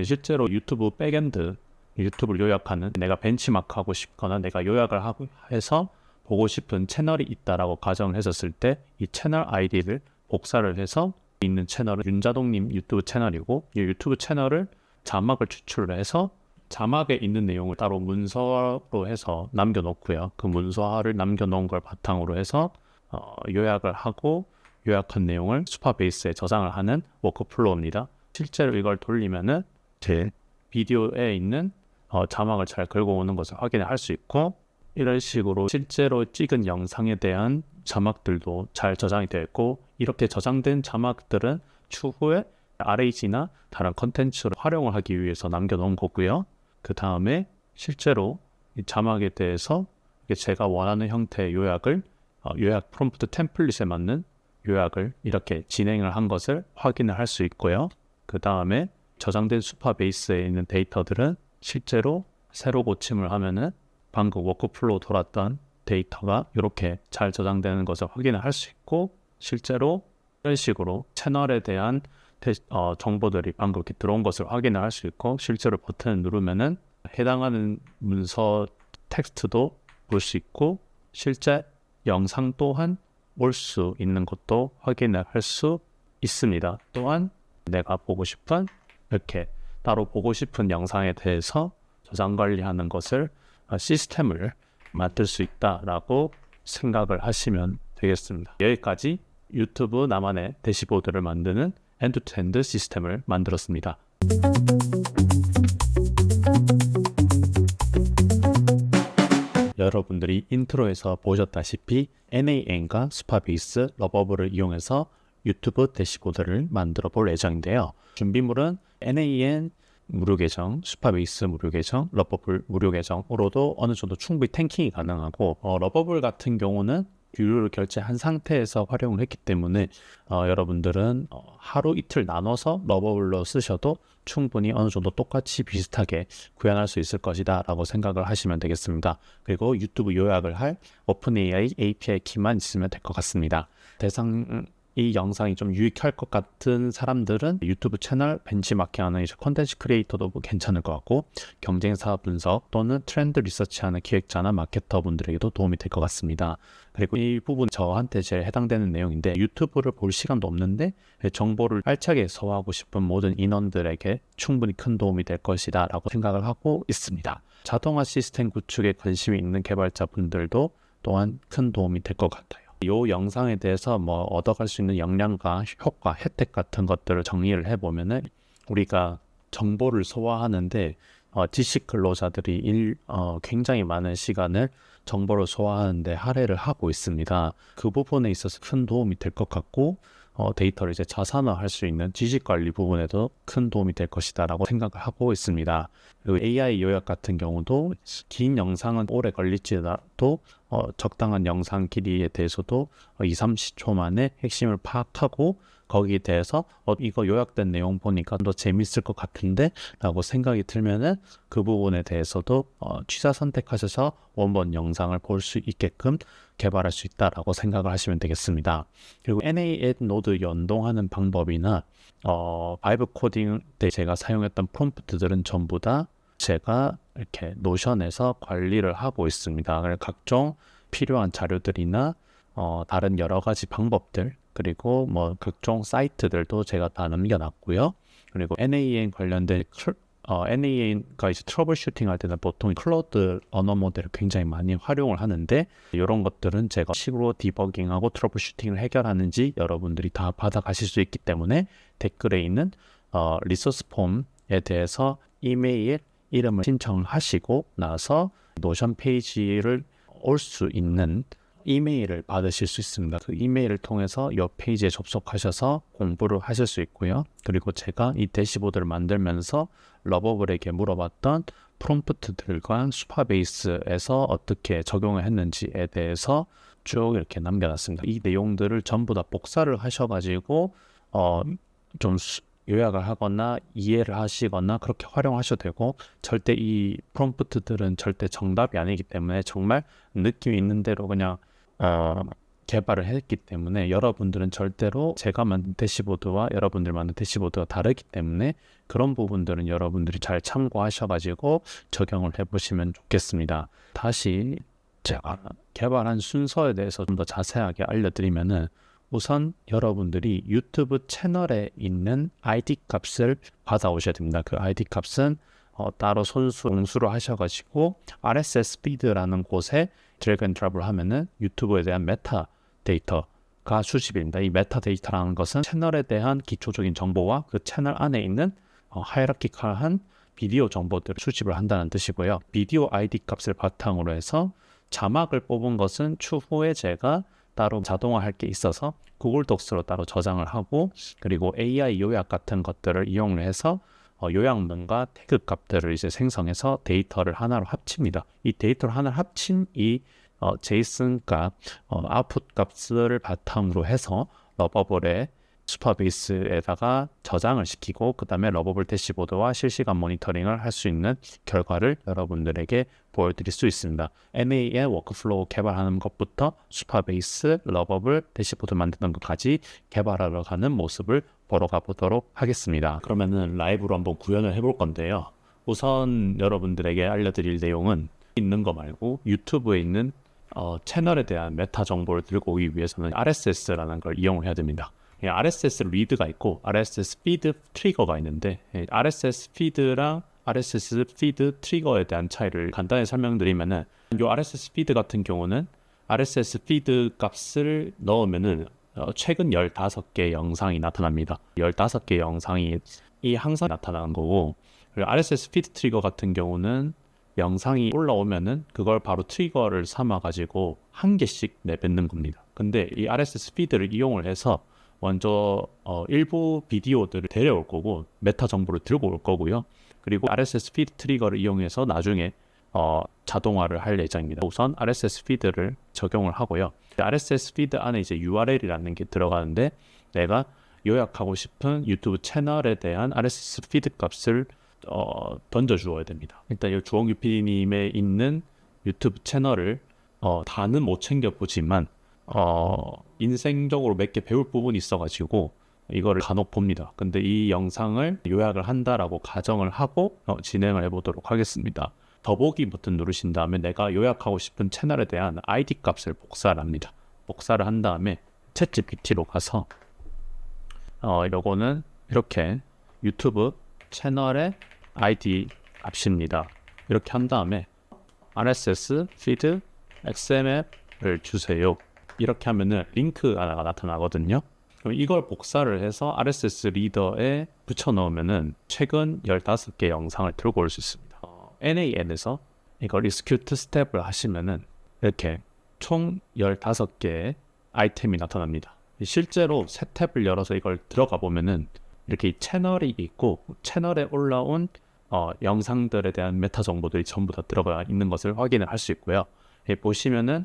실제로 유튜브 백엔드, 유튜브를 요약하는 내가 벤치마크하고 싶거나 내가 요약을 하고 해서 보고 싶은 채널이 있다라고 가정을 했었을 때 이 채널 아이디를 복사를 해서 있는 채널은 윤자동님 유튜브 채널이고 이 유튜브 채널을 자막을 추출을 해서 자막에 있는 내용을 따로 문서로 해서 남겨놓고요. 그 문서를 남겨놓은 걸 바탕으로 해서 요약을 하고 요약한 내용을 수파베이스에 저장을 하는 워크플로우입니다. 실제로 이걸 돌리면은 제 비디오에 있는 자막을 잘 긁어 오는 것을 확인할 수 있고 이런 식으로 실제로 찍은 영상에 대한 자막들도 잘 저장이 되어 있고 이렇게 저장된 자막들은 추후에 RH나 다른 컨텐츠로 활용을 하기 위해서 남겨놓은 거고요. 그 다음에 실제로 이 자막에 대해서 제가 원하는 형태의 요약을 요약 프롬프트 템플릿에 맞는 요약을 이렇게 진행을 한 것을 확인을 할 수 있고요. 그 다음에 저장된 수파베이스에 있는 데이터들은 실제로 새로 고침을 하면은 방금 워크플로우 돌았던 데이터가 이렇게 잘 저장되는 것을 확인을 할 수 있고 실제로 이런 식으로 채널에 대한 정보들이 방금 이렇게 들어온 것을 확인을 할 수 있고 실제로 버튼을 누르면은 해당하는 문서 텍스트도 볼 수 있고 실제 영상 또한 볼 수 있는 것도 확인을 할 수 있습니다. 또한 내가 보고 싶은 이렇게 따로 보고 싶은 영상에 대해서 저장 관리하는 것을 시스템을 만들 수 있다라고 생각을 하시면 되겠습니다. 여기까지 유튜브 나만의 대시보드를 만드는 엔드-투-엔드 시스템을 만들었습니다. 여러분들이 인트로에서 보셨다시피 NAN과 수파베이스, 러버블을 이용해서 유튜브 대시보드를 만들어 볼 예정인데요. 준비물은 NAN 무료 계정, 수파베이스 무료 계정, 러버블 무료 계정으로도 어느 정도 충분히 탱킹이 가능하고 러버블 같은 경우는 유료를 결제한 상태에서 활용을 했기 때문에 여러분들은 하루 이틀 나눠서 러버블로 쓰셔도 충분히 어느 정도 똑같이 비슷하게 구현할 수 있을 것이다 라고 생각을 하시면 되겠습니다. 그리고 유튜브 요약을 할 오픈AI API 키만 있으면 될 것 같습니다. 이 영상이 좀 유익할 것 같은 사람들은 유튜브 채널 벤치마킹하는 콘텐츠 크리에이터도 괜찮을 것 같고 경쟁사 분석 또는 트렌드 리서치하는 기획자나 마케터 분들에게도 도움이 될 것 같습니다. 그리고 이 부분 저한테 제일 해당되는 내용인데 유튜브를 볼 시간도 없는데 정보를 알차게 소화하고 싶은 모든 인원들에게 충분히 큰 도움이 될 것이다 라고 생각을 하고 있습니다. 자동화 시스템 구축에 관심이 있는 개발자분들도 또한 큰 도움이 될 것 같아요. 이 영상에 대해서 얻어갈 수 있는 역량과 효과, 혜택 같은 것들을 정리를 해보면은 우리가 정보를 소화하는데 지식 근로자들이 굉장히 많은 시간을 정보를 소화하는데 할애를 하고 있습니다. 그 부분에 있어서 큰 도움이 될 것 같고 데이터를 이제 자산화할 수 있는 지식관리 부분에도 큰 도움이 될 것이다 라고 생각을 하고 있습니다. 그리고 AI 요약 같은 경우도 긴 영상은 오래 걸릴지라도 적당한 영상 길이에 대해서도 2-30초 만에 핵심을 파악하고 거기에 대해서 이거 요약된 내용 보니까 더 재밌을 것 같은데 라고 생각이 들면은 그 부분에 대해서도 취사 선택하셔서 원본 영상을 볼 수 있게끔 개발할 수 있다라고 생각을 하시면 되겠습니다. 그리고 NAN 노드 연동하는 방법이나 바이브 코딩 때 제가 사용했던 프롬프트들은 전부 다 제가 이렇게 노션에서 관리를 하고 있습니다. 각종 필요한 자료들이나 다른 여러 가지 방법들 그리고 각종 사이트들도 제가 다 남겨놨고요. 그리고 NAN 관련된 NAN가 이제 트러블 슈팅 할 때는 보통 클로드 언어 모델을 굉장히 많이 활용을 하는데 이런 것들은 제가 식으로 디버깅하고 트러블 슈팅을 해결하는지 여러분들이 다 받아가실 수 있기 때문에 댓글에 있는 리소스 폼에 대해서 이메일 이름을 신청을 하시고 나서 노션 페이지를 올 수 있는 이메일을 받으실 수 있습니다. 그 이메일을 통해서 이 페이지에 접속하셔서 공부를 하실 수 있고요. 그리고 제가 이 대시보드를 만들면서 러버블에게 물어봤던 프롬프트들과 수파베이스에서 어떻게 적용을 했는지에 대해서 쭉 이렇게 남겨놨습니다. 이 내용들을 전부 다 복사를 하셔가지고 좀 요약을 하거나 이해를 하시거나 그렇게 활용하셔도 되고 절대 이 프롬프트들은 절대 정답이 아니기 때문에 정말 느낌이 있는 대로 그냥 개발을 했기 때문에 여러분들은 절대로 제가 만든 대시보드와 여러분들 만든 대시보드가 다르기 때문에 그런 부분들은 여러분들이 잘 참고하셔가지고 적용을 해보시면 좋겠습니다. 다시 제가 개발한 순서에 대해서 좀 더 자세하게 알려드리면은, 우선 여러분들이 유튜브 채널에 있는 ID 값을 받아오셔야 됩니다. 그 ID 값은 따로 공수로 하셔가지고 RSS 피드라는 곳에 드래그 앤 드랍을 하면은 유튜브에 대한 메타 데이터가 수집입니다. 이 메타 데이터라는 것은 채널에 대한 기초적인 정보와 그 채널 안에 있는 하이라키컬한 비디오 정보들을 수집을 한다는 뜻이고요. 비디오 ID 값을 바탕으로 해서 자막을 뽑은 것은 추후에 제가 따로 자동화할 게 있어서 구글 독스로 따로 저장을 하고, 그리고 AI 요약 같은 것들을 이용을 해서 요약문과 태그 값들을 이제 생성해서 데이터를 하나로 합칩니다. 이 데이터를 하나 합친 이 제이슨 값, 아웃풋 값을 바탕으로 해서 러버블의 슈퍼베이스에다가 저장을 시키고, 그 다음에 러버블 대시보드와 실시간 모니터링을 할 수 있는 결과를 여러분들에게 보여드릴 수 있습니다. NA의 워크플로우 개발하는 것부터 슈퍼베이스, 러버블 대시보드 만드는 것까지 개발하러 가는 모습을 보러 가보도록 하겠습니다. 그러면은 라이브로 한번 구현을 해볼 건데요. 우선 여러분들에게 알려드릴 내용은 있는 거 말고 유튜브에 있는 채널에 대한 메타 정보를 들고 오기 위해서는 RSS라는 걸 이용을 해야 됩니다. RSS 리드가 있고 RSS 피드 트리거가 있는데, RSS 피드랑 RSS 피드 트리거에 대한 차이를 간단히 설명드리면은, 이 RSS 피드 같은 경우는 RSS 피드 값을 넣으면은 최근 15개 영상이 나타납니다. 15개 영상이 항상 나타나는 거고, 그리고 RSS 피드 트리거 같은 경우는 영상이 올라오면은 그걸 바로 트리거를 삼아 가지고 한 개씩 내뱉는 겁니다. 근데 이 RSS 피드를 이용을 해서 먼저 일부 비디오들을 데려올 거고 메타 정보를 들고 올 거고요. 그리고 RSS 피드 트리거를 이용해서 나중에 자동화를 할 예정입니다. 우선 RSS 피드를 적용을 하고요. RSS 피드 안에 이제 URL이라는 게 들어가는데, 내가 요약하고 싶은 유튜브 채널에 대한 RSS 피드 값을 던져 주어야 됩니다. 일단 이 주홍유 PD님의 있는 유튜브 채널을 다는 못 챙겨보지만 인생적으로 몇 개 배울 부분이 있어가지고 이거를 간혹 봅니다. 근데 이 영상을 요약을 한다라고 가정을 하고 진행을 해보도록 하겠습니다. 더보기 버튼 누르신 다음에 내가 요약하고 싶은 채널에 대한 ID 값을 복사를 합니다. 복사를 한 다음에 챗GPT로 가서 요거는 이렇게 유튜브 채널의 ID 값입니다. 이렇게 한 다음에 RSS 피드 XML을 주세요. 이렇게 하면은 링크 하나가 나타나거든요. 그럼 이걸 복사를 해서 RSS 리더에 붙여 넣으면은 최근 15개 영상을 들고 올 수 있습니다. NAN에서 이걸 execute 스텝을 하시면은 이렇게 총 15개의 아이템이 나타납니다. 실제로 새 탭을 열어서 이걸 들어가 보면은 이렇게 채널이 있고, 채널에 올라온 영상들에 대한 메타 정보들이 전부 다 들어가 있는 것을 확인을 할 수 있고요. 보시면은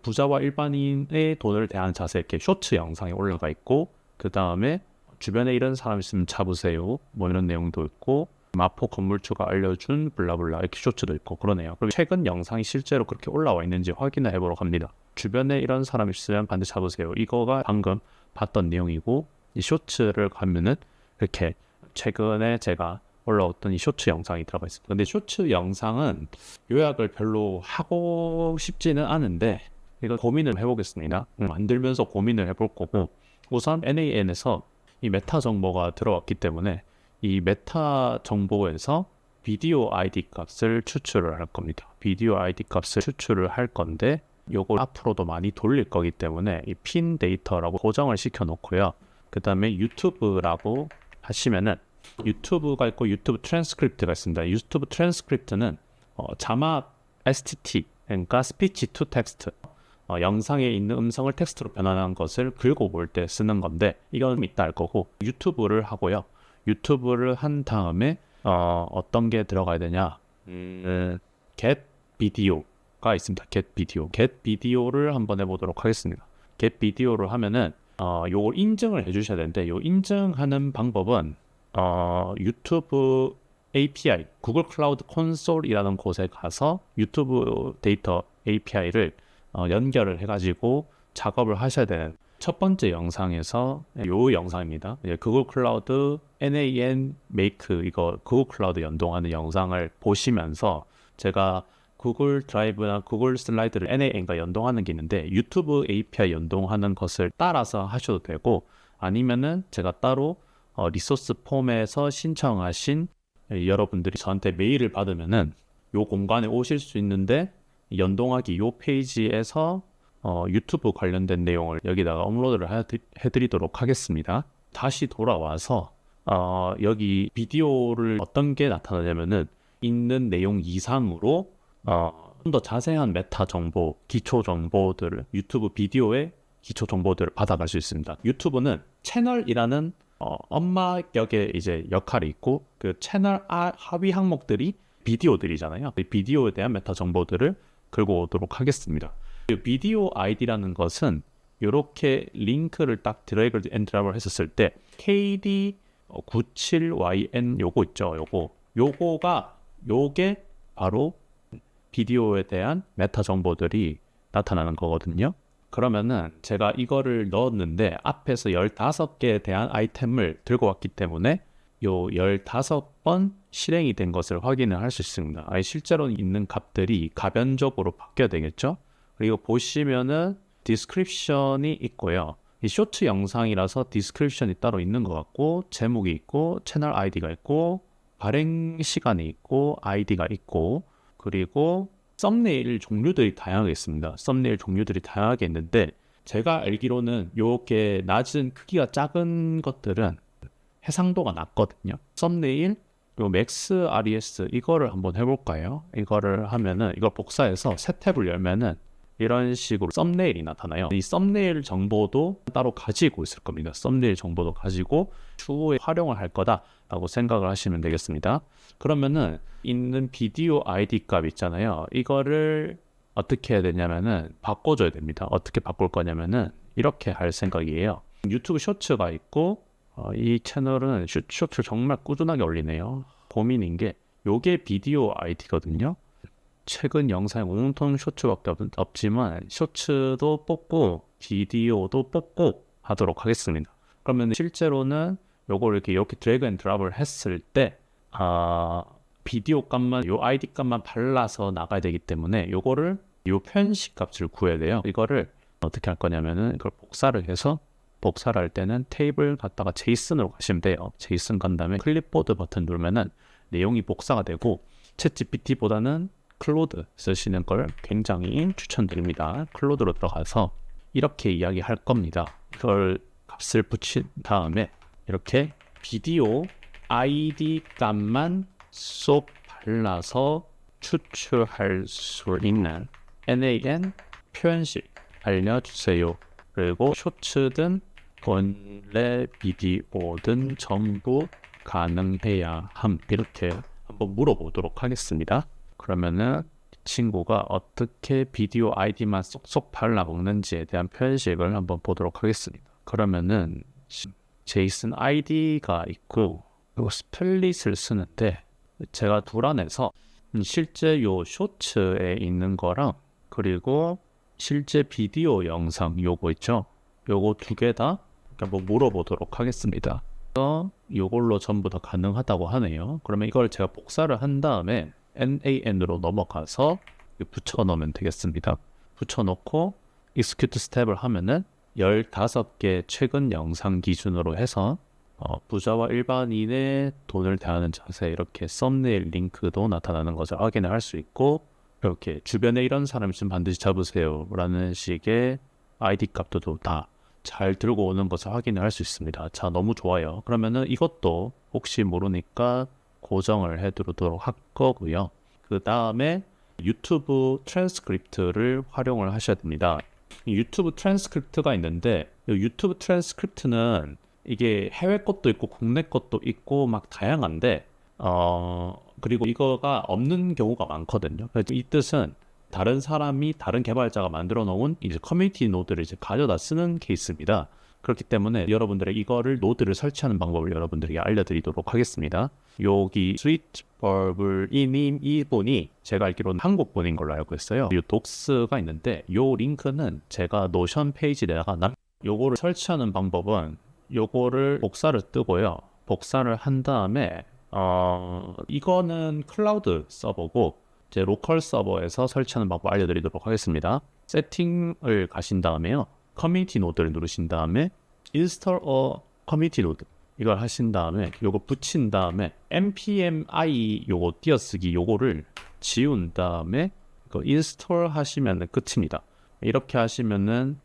부자와 일반인의 돈을 대하는 자세, 이렇게 쇼츠 영상이 올라가 있고, 그 다음에 주변에 이런 사람 있으면 잡으세요, 뭐 이런 내용도 있고, 마포 건물주가 알려준 블라블라 이렇게 쇼츠도 있고 그러네요. 그리고 최근 영상이 실제로 그렇게 올라와 있는지 확인을 해보러 갑니다. 주변에 이런 사람 있으면 반드시 잡으세요, 이거가 방금 봤던 내용이고, 이 쇼츠를 가면은 이렇게 최근에 제가 올라왔던 이 쇼츠 영상이 들어가 있습니다. 근데 쇼츠 영상은 요약을 별로 하고 싶지는 않은데 이거 고민을 해보겠습니다. 만들면서 고민을 해볼 거고, 우선 NAN에서 이 메타 정보가 들어왔기 때문에 이 메타 정보에서 비디오 ID 값을 추출을 할 겁니다. 비디오 ID 값을 추출을 할 건데, 요걸 앞으로도 많이 돌릴 거기 때문에 이 핀 데이터라고 고정을 시켜 놓고요. 그 다음에 유튜브라고 하시면은 유튜브가 있고 유튜브 트랜스크립트가 있습니다. 유튜브 트랜스크립트는 자막 STT, 그러니까 스피치 투 텍스트, 영상에 있는 음성을 텍스트로 변환한 것을 긁어볼 때 쓰는 건데, 이건 이따 할 거고, 유튜브를 하고요. 유튜브를 한 다음에 어떤 게 들어가야 되냐, get video가 있습니다. get video를 한번 해보도록 하겠습니다. get video를 하면은 요걸 인증을 해주셔야 되는데, 요 인증하는 방법은 유튜브 API, 구글 클라우드 콘솔이라는 곳에 가서 유튜브 데이터 API를 연결을 해가지고 작업을 하셔야 되는, 첫 번째 영상에서 요 영상입니다. 구글 클라우드 NAN 메이크 이거 구글 클라우드 연동하는 영상을 보시면서 제가 구글 드라이브나 구글 슬라이드를 NAN과 연동하는 게 있는데 유튜브 API 연동하는 것을 따라서 하셔도 되고 아니면은 제가 따로 리소스 폼에서 신청하신 여러분들이 저한테 메일을 받으면은 요 공간에 오실 수 있는데 연동하기 요 페이지에서 유튜브 관련된 내용을 여기다가 업로드를 해드리도록 하겠습니다. 다시 돌아와서 여기 비디오를 어떤 게 나타나냐면은 있는 내용 이상으로 좀 더 자세한 메타 정보, 기초 정보들을 유튜브 비디오의 기초 정보들을 받아갈 수 있습니다. 유튜브는 채널이라는 엄마 격의 이제 역할이 있고 그 채널 하위 항목들이 비디오들이잖아요. 비디오에 대한 메타 정보들을 긁어 오도록 하겠습니다. 비디오 아이디라는 것은 이렇게 링크를 딱 드래그 앤 드랍을 했었을 때 KD97YN 요거 있죠. 요게 바로 비디오에 대한 메타 정보들이 나타나는 거거든요. 그러면은 제가 이거를 넣었는데 앞에서 15개에 대한 아이템을 들고 왔기 때문에 요 15번 실행이 된 것을 확인을 할 수 있습니다. 실제로 있는 값들이 가변적으로 바뀌어야 되겠죠. 그리고 보시면은 디스크립션이 있고요. 이 쇼트 영상이라서 디스크립션이 따로 있는 것 같고 제목이 있고 채널 아이디가 있고 발행 시간이 있고 아이디가 있고 그리고 썸네일 종류들이 다양하게 있습니다. 썸네일 종류들이 다양하게 있는데 제가 알기로는 이렇게 낮은 크기가 작은 것들은 해상도가 낮거든요. 썸네일 요 맥스 RES 이거를 한번 해볼까요? 이거를 하면은 이걸 복사해서 새 탭을 열면은 이런 식으로 썸네일이 나타나요. 이 썸네일 정보도 따로 가지고 있을 겁니다. 썸네일 정보도 가지고 추후에 활용을 할 거다라고 생각을 하시면 되겠습니다. 그러면은 있는 비디오 아이디 값 있잖아요. 이거를 어떻게 해야 되냐면은 바꿔줘야 됩니다. 어떻게 바꿀 거냐면은 이렇게 할 생각이에요. 유튜브 쇼츠가 있고 이 채널은 쇼츠를 정말 꾸준하게 올리네요. 고민인 게 요게 비디오 아이디거든요. 최근 영상에 온통 쇼츠밖에 없지만 쇼츠도 뽑고 비디오도 뽑고 하도록 하겠습니다. 그러면 실제로는 요걸 이렇게 드래그 앤 드랍을 했을 때 비디오 값만 요 아이디 값만 발라서 나가야 되기 때문에 요거를 요 편식 값을 구해야 돼요. 이거를 어떻게 할 거냐면은 이걸 복사를 해서 복사를 할 때는 테이블 갔다가 제이슨으로 가시면 돼요. 제이슨 간 다음에 클립보드 버튼 누르면은 내용이 복사가 되고 챗GPT보다는 클로드 쓰시는 걸 굉장히 추천드립니다. 클로드로 들어가서 이렇게 이야기할 겁니다. 이걸 값을 붙인 다음에 이렇게 비디오 아이디 값만 쏙 발라서 추출할 수 있는 NAN 표현식 알려주세요. 그리고 쇼츠든 원래 비디오든 전부 가능해야 함. 이렇게 한번 물어보도록 하겠습니다. 그러면은 친구가 어떻게 비디오 아이디만 쏙쏙 발라먹는지에 대한 표현식을 한번 보도록 하겠습니다. 그러면은 제이슨 아이디가 있고 그리고 스플릿을 쓰는데 제가 둘 안에서 실제 요 쇼츠에 있는 거랑 그리고 실제 비디오 영상 요거 있죠. 요거 두 개 다 한번 물어보도록 하겠습니다. 요걸로 전부 다 가능하다고 하네요. 그러면 이걸 제가 복사를 한 다음에 NAN으로 넘어가서 붙여넣으면 되겠습니다. 붙여넣고 execute 스텝을 하면은 15개 최근 영상 기준으로 해서 부자와 일반인의 돈을 대하는 자세 이렇게 썸네일 링크도 나타나는 것을 확인을 할 수 있고 이렇게 주변에 이런 사람 있으면 반드시 잡으세요 라는 식의 아이디 값도 다 잘 들고 오는 것을 확인을 할 수 있습니다. 자, 너무 좋아요. 그러면은 이것도 혹시 모르니까 고정을 해두도록 할 거고요. 그 다음에 유튜브 트랜스크립트를 활용을 하셔야 됩니다. 유튜브 트랜스크립트가 있는데 유튜브 트랜스크립트는 이게 해외 것도 있고 국내 것도 있고 막 다양한데 그리고 이거가 없는 경우가 많거든요. 이 뜻은 다른 사람이 다른 개발자가 만들어 놓은 이제 커뮤니티 노드를 이제 가져다 쓰는 케이스입니다. 그렇기 때문에 여러분들의 이거를 노드를 설치하는 방법을 여러분들에게 알려드리도록 하겠습니다. 여기 스위트버블 이분이 제가 알기로는 한국 분인 걸로 알고 있어요. 이 독스가 있는데 이 링크는 제가 노션 페이지에다가 요거를 설치하는 방법은 요거를 복사를 뜨고요. 복사를 한 다음에 이거는 클라우드 서버고 이제 로컬 서버에서 설치하는 방법 알려드리도록 하겠습니다. 세팅을 가신 다음에요. 커뮤니티 노드를 누르신 다음에 install a community node 이걸 하신 다음에 요거 붙인 다음에 npm-i 요거 띄어쓰기 요거를 지운 다음에 인스톨 하시면 끝입니다. 이렇게 하시면은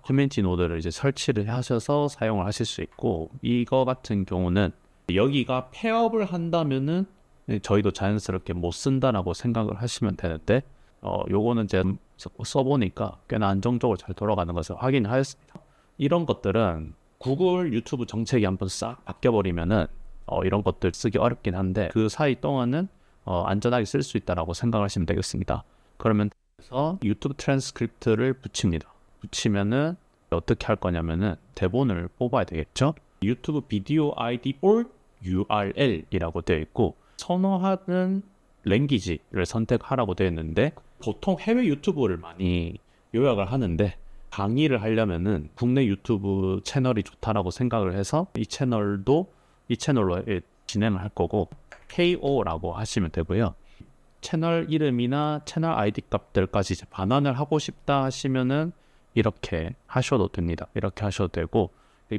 커뮤니티 노드를 이제 설치를 하셔서 사용을 하실 수 있고, 이거 같은 경우는 여기가 폐업을 한다면은 저희도 자연스럽게 못 쓴다라고 생각을 하시면 되는데, 요거는 제가 써보니까 꽤나 안정적으로 잘 돌아가는 것을 확인하였습니다. 이런 것들은 구글 유튜브 정책이 한번 싹 바뀌어버리면은 이런 것들 쓰기 어렵긴 한데, 그 사이 동안은 안전하게 쓸 수 있다라고 생각하시면 되겠습니다. 그러면 유튜브 트랜스크립트를 붙입니다. 붙이면은 어떻게 할 거냐면은 대본을 뽑아야 되겠죠. 유튜브 비디오 아이디 or URL이라고 되어 있고, 선호하는 랭귀지를 선택하라고 되어 있는데, 보통 해외 유튜브를 많이 요약을 하는데 강의를 하려면은 국내 유튜브 채널이 좋다라고 생각을 해서 이 채널로 진행을 할 거고, KO라고 하시면 되고요. 채널 이름이나 채널 아이디 값들까지 이제 반환을 하고 싶다 하시면은 이렇게 하셔도 됩니다. 이렇게 하셔도 되고,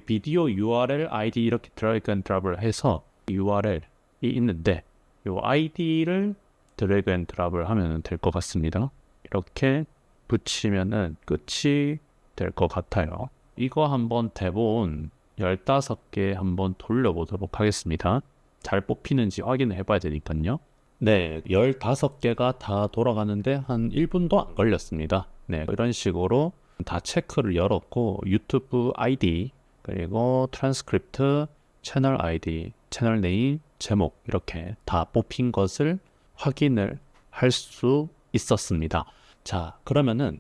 비디오 URL 아이디 이렇게 드래그 앤 드랍을 해서 URL이 있는데 이 아이디를 드래그 앤 드랍을 하면 될 것 같습니다. 이렇게 붙이면은 끝이 될 것 같아요. 이거 한번 대본 15개 한번 돌려보도록 하겠습니다. 잘 뽑히는지 확인을 해봐야 되니까요. 네, 15개가 다 돌아가는데 한 1분도 안 걸렸습니다. 네, 이런 식으로 다 체크를 열었고, 유튜브 아이디, 그리고 트랜스크립트, 채널 아이디, 채널 네임, 제목 이렇게 다 뽑힌 것을 확인을 할 수 있었습니다. 자, 그러면은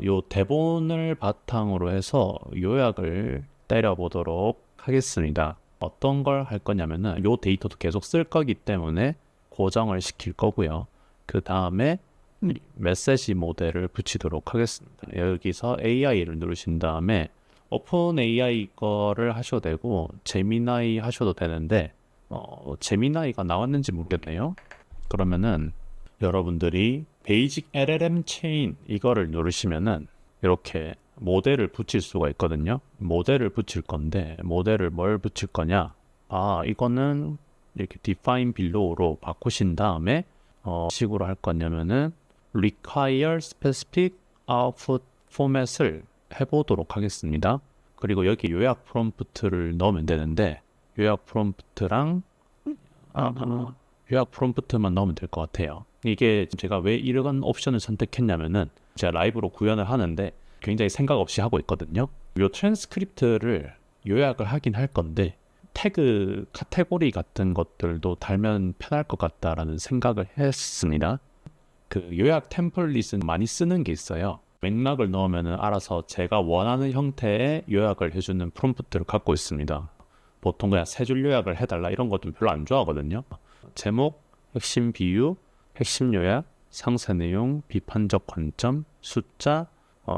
요 대본을 바탕으로 해서 요약을 때려보도록 하겠습니다. 어떤 걸 할 거냐면은 요 데이터도 계속 쓸 거기 때문에 고정을 시킬 거고요. 그 다음에 메시지 모델을 붙이도록 하겠습니다. 여기서 AI를 누르신 다음에 오픈 AI 거를 하셔도 되고 제미나이 하셔도 되는데 제미나이가 나왔는지 모르겠네요. 그러면은 여러분들이 베이직 LLM 체인 이거를 누르시면은 이렇게 모델을 붙일 수가 있거든요. 모델을 붙일 건데 모델을 뭘 붙일 거냐? 이거는 이렇게 define below로 바꾸신 다음에 식으로 할 거냐면은 require specific output format을 해보도록 하겠습니다. 그리고 여기 요약 프롬프트를 넣으면 되는데 요약 프롬프트랑 요약 프롬프트만 넣으면 될 것 같아요. 이게 제가 왜 이런 옵션을 선택했냐면은 제가 라이브로 구현을 하는데 굉장히 생각 없이 하고 있거든요. 요 트랜스크립트를 요약을 하긴 할 건데 태그 카테고리 같은 것들도 달면 편할 것 같다라는 생각을 했습니다. 그 요약 템플릿은 많이 쓰는 게 있어요. 맥락을 넣으면 알아서 제가 원하는 형태의 요약을 해주는 프롬프트를 갖고 있습니다. 보통 그냥 세 줄 요약을 해달라 이런 것도 별로 안 좋아하거든요. 제목, 핵심 비유, 핵심 요약, 상세 내용, 비판적 관점, 숫자,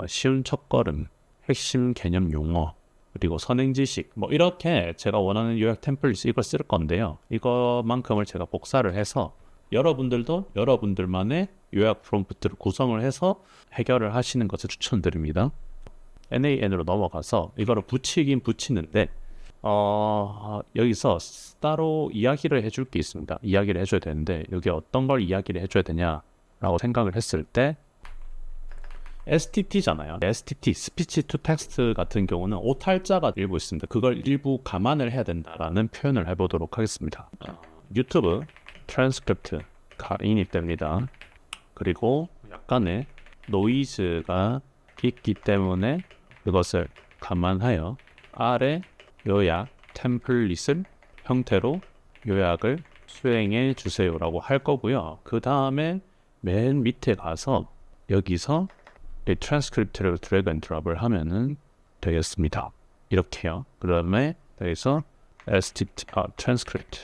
쉬운 첫걸음, 핵심 개념 용어, 그리고 선행 지식, 뭐 이렇게 제가 원하는 요약 템플릿 이걸 쓸 건데요. 이것만큼을 제가 복사를 해서 여러분들도 여러분들만의 요약 프롬프트를 구성을 해서 해결을 하시는 것을 추천드립니다. NAN으로 넘어가서 이거를 붙이긴 붙이는데 여기서 따로 이야기를 해줄 게 있습니다. 이야기를 해줘야 되는데 여기 어떤 걸 이야기를 해줘야 되냐라고 생각을 했을 때 STT잖아요. STT, Speech to Text 같은 경우는 오탈자가 일부 있습니다. 그걸 일부 감안을 해야 된다라는 표현을 해보도록 하겠습니다. 유튜브 트랜스크립트가 인입됩니다. 그리고 약간의 노이즈가 있기 때문에 그것을 감안하여 아래 요약 템플릿을 형태로 요약을 수행해 주세요라고 할 거고요. 그 다음에 맨 밑에 가서 여기서 이 트랜스크립트를 드래그 앤 드랍을 하면은 되겠습니다. 이렇게요. 그 다음에 여기서 트랜스크립트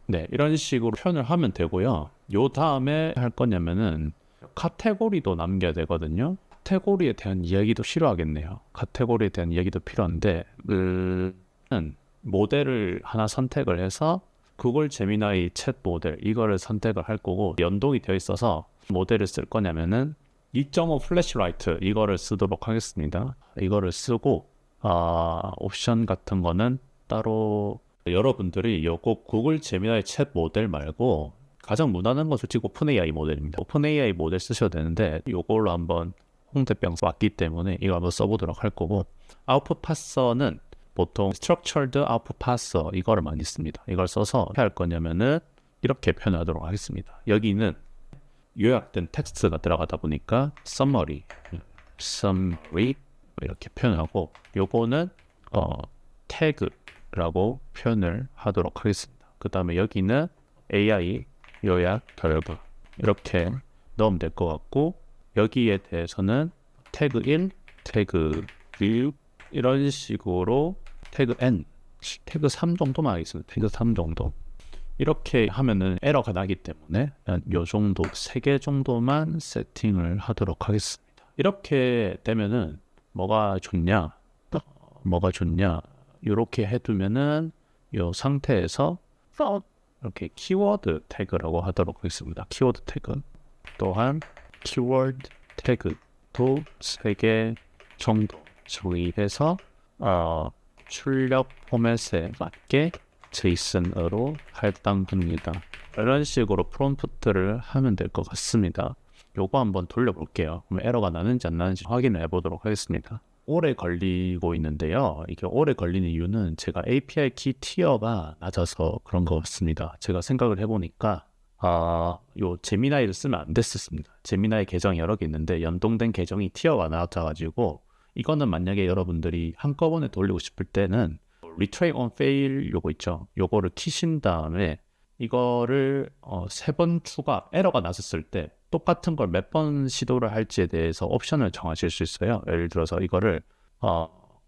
네, 이런 식으로 표현을 하면 되고요. 요 다음에 할 거냐면은 카테고리도 남겨야 되거든요. 카테고리에 대한 이야기도 필요하겠네요. 카테고리에 대한 이야기도 필요한데 모델을 하나 선택을 해서 구글 제미나이 챗 모델 이거를 선택을 할 거고, 연동이 되어 있어서 모델을 쓸 거냐면은 2.5 플래시라이트 이거를 쓰도록 하겠습니다. 이거를 쓰고 옵션 같은 거는 따로, 여러분들이 요거 구글 제미나이 챗 모델 말고 가장 무난한 건 솔직히 오픈 AI 모델입니다. 오픈 AI 모델 쓰셔도 되는데 요걸로 한번 홍대병 왔기 때문에 이거 한번 써보도록 할 거고, 아웃풋 파서는 보통 structured output parser 이거를 많이 씁니다. 이걸 써서 어떻게 할 거냐면은 이렇게 표현하도록 하겠습니다. 여기는 요약된 텍스트가 들어가다 보니까 summary 이렇게 표현하고, 요거는 태그라고 표현을 하도록 하겠습니다. 그 다음에 여기는 AI 요약 결과 이렇게 넣으면 될 것 같고, 여기에 대해서는 태그 1, 태그 2 이런 식으로 태그 n, 태그 3 정도만 하겠습니다. 태그 3 정도. 이렇게 하면은 에러가 나기 때문에 요 정도 3개 정도만 세팅을 하도록 하겠습니다. 이렇게 되면은 뭐가 좋냐 이렇게 해두면은 요 상태에서 이렇게 키워드 태그라고 하도록 하겠습니다. 키워드 태그 또한 키워드 태그도 3개 정도 조립해서 출력 포맷에 맞게 JSON으로 할당합니다. 이런 식으로 프롬프트를 하면 될 것 같습니다. 요거 한번 돌려볼게요. 그럼 에러가 나는지 안 나는지 확인해 보도록 하겠습니다. 오래 걸리고 있는데요. 이게 오래 걸리는 이유는 제가 API 키 티어가 낮아서 그런 것 같습니다. 제가 생각을 해보니까 요 제미나이를 쓰면 안 됐었습니다. 제미나이 계정이 여러 개 있는데 연동된 계정이 티어가 낮아가지고, 이거는 만약에 여러분들이 한꺼번에 돌리고 싶을 때는 retrain on fail 요거 있죠. 요거를 키신 다음에 이거를 3번 추가 에러가 났었을 때 똑같은 걸 몇 번 시도를 할지에 대해서 옵션을 정하실 수 있어요. 예를 들어서 이거를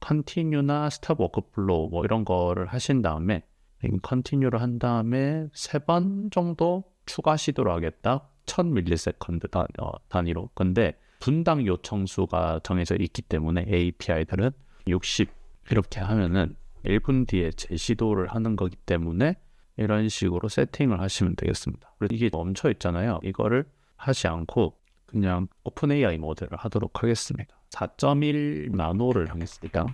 continue나 stop workflow 뭐 이런 거를 하신 다음에 continue를 한 다음에 3번 정도 추가 시도를 하겠다. 1000ms 단위로. 근데 분당 요청 수가 정해져 있기 때문에 API들은 60 이렇게 하면은 1분 뒤에 재시도를 하는 거기 때문에 이런 식으로 세팅을 하시면 되겠습니다. 그래서 이게 멈춰 있잖아요. 이거를 하지 않고 그냥 오픈 AI 모델을 하도록 하겠습니다. 4.1 나노를 하겠습니다.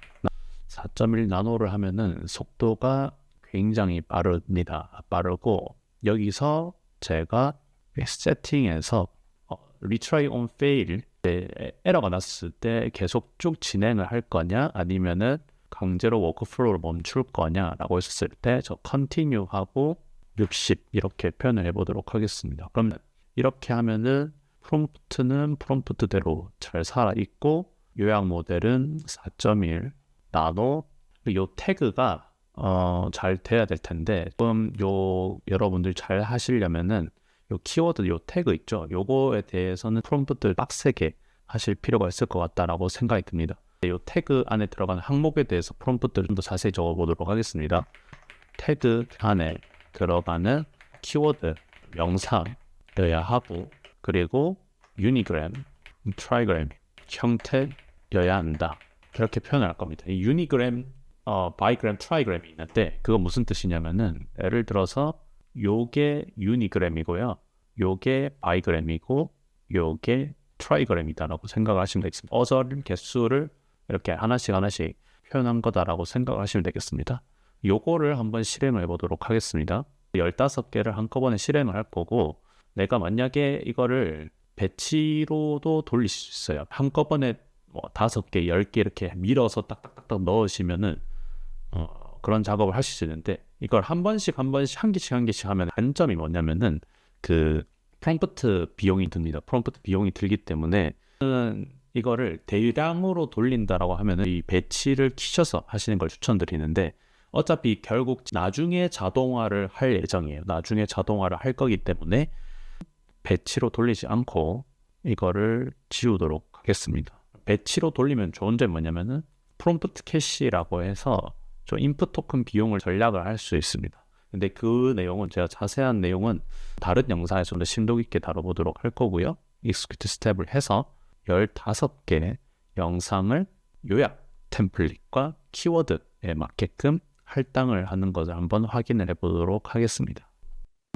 4.1 나노를 하면은 속도가 굉장히 빠르고, 여기서 제가 세팅에서 retry on fail 에러가 났을 때 계속 쭉 진행을 할 거냐 아니면은 강제로 워크플로우를 멈출 거냐 라고 했을 때 저 continue 하고 60 이렇게 표현을 해보도록 하겠습니다. 그럼 이렇게 하면은 프롬프트는 프롬프트대로 잘 살아있고, 요약 모델은 4.1 나노, 요 태그가 잘 돼야 될 텐데, 지금 여러분들 잘 하시려면은 요 키워드 요 태그 있죠. 요거에 대해서는 프롬프트를 빡세게 하실 필요가 있을 것 같다라고 생각이 듭니다. 요 태그 안에 들어가는 항목에 대해서 프롬프트를 좀 더 자세히 적어보도록 하겠습니다. 태그 안에 들어가는 키워드 명사여야 하고, 그리고 유니그램, 트라이그램 형태여야 한다. 그렇게 표현할 겁니다. 이 유니그램, 바이그램, 트라이그램이 있는데 그거 무슨 뜻이냐면은, 예를 들어서 요게 유니그램이고요, 요게 바이그램이고, 요게 트라이그램이다라고 생각하시면 되겠습니다. 어절 개수를 이렇게 하나씩 표현한 거다라고 생각하시면 되겠습니다. 요거를 한번 실행을 해보도록 하겠습니다. 15개를 한꺼번에 실행을 할 거고, 내가 만약에 이거를 배치로도 돌릴 수 있어요. 한꺼번에 뭐 5개, 10개 이렇게 밀어서 딱딱딱딱 넣으시면은 그런 작업을 하실 수 있는데, 이걸 한 개씩 하면 단점이 뭐냐면은 그 프롬프트 비용이 듭니다. 프롬프트 비용이 들기 때문에 이거를 대량으로 돌린다라고 하면은 이 배치를 키셔서 하시는 걸 추천드리는데, 어차피 결국 나중에 자동화를 할 예정이에요. 나중에 자동화를 할 거기 때문에 배치로 돌리지 않고 이거를 지우도록 하겠습니다. 배치로 돌리면 좋은 점이 뭐냐면은 프롬프트 캐시라고 해서 좀 인풋 토큰 비용을 절약을 할 수 있습니다. 근데 그 내용은 제가 자세한 내용은 다른 영상에서 좀 더 심도 있게 다뤄보도록 할 거고요. 익스큐트 스텝을 해서 15개 영상을 요약 템플릿과 키워드에 맞게끔 할당을 하는 것을 한번 확인을 해보도록 하겠습니다.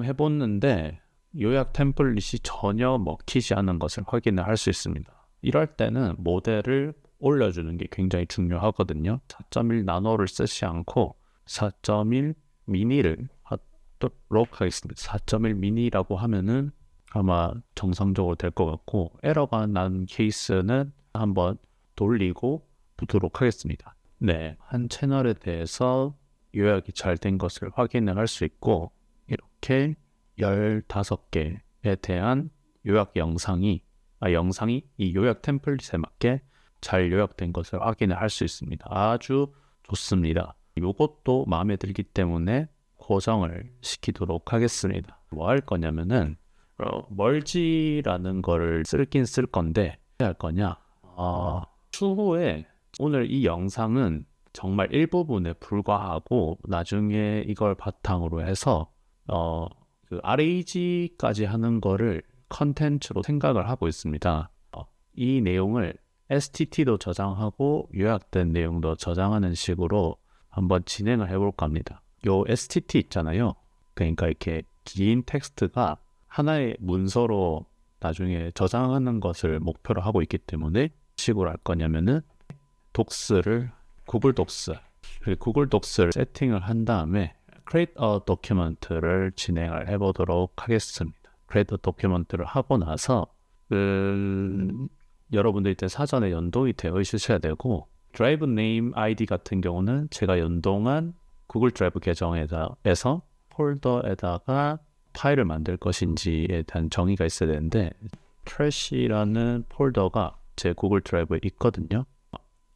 해봤는데 요약 템플릿이 전혀 먹히지 않은 것을 확인을 할 수 있습니다. 이럴 때는 모델을 올려주는 게 굉장히 중요하거든요. 4.1 나노를 쓰지 않고 4.1 미니를 하도록 하겠습니다. 4.1 미니라고 하면은 아마 정상적으로 될 것 같고, 에러가 난 케이스는 한번 돌리고 보도록 하겠습니다. 네, 한 채널에 대해서 요약이 잘 된 것을 확인을 할 수 있고, 이렇게 15개에 대한 요약 영상이 이 요약 템플릿에 맞게 잘 요약된 것을 확인을 할 수 있습니다. 아주 좋습니다. 이것도 마음에 들기 때문에 고정을 시키도록 하겠습니다. 뭐 할 거냐면은 멀지라는 거를 쓰긴 쓸 건데 어떻게 할 거냐, 추후에 오늘 이 영상은 정말 일부분에 불과하고 나중에 이걸 바탕으로 해서 그 RAG까지 하는 거를 컨텐츠로 생각을 하고 있습니다. 이 내용을 STT도 저장하고 요약된 내용도 저장하는 식으로 한번 진행을 해볼까 합니다. 요 STT 있잖아요. 그러니까 이렇게 긴 텍스트가 하나의 문서로 나중에 저장하는 것을 목표로 하고 있기 때문에 식으로 할 거냐면은 구글 독스를 세팅을 한 다음에 create a document를 진행을 해보도록 하겠습니다. create a document를 하고 나서 여러분들 이때 사전에 연동이 되어 있으셔야 되고, 드라이브 네임 아이디 같은 경우는 제가 연동한 구글 드라이브 계정에서 폴더에다가 파일을 만들 것인지에 대한 정의가 있어야 되는데, 트래시라는 폴더가 제 구글 드라이브에 있거든요.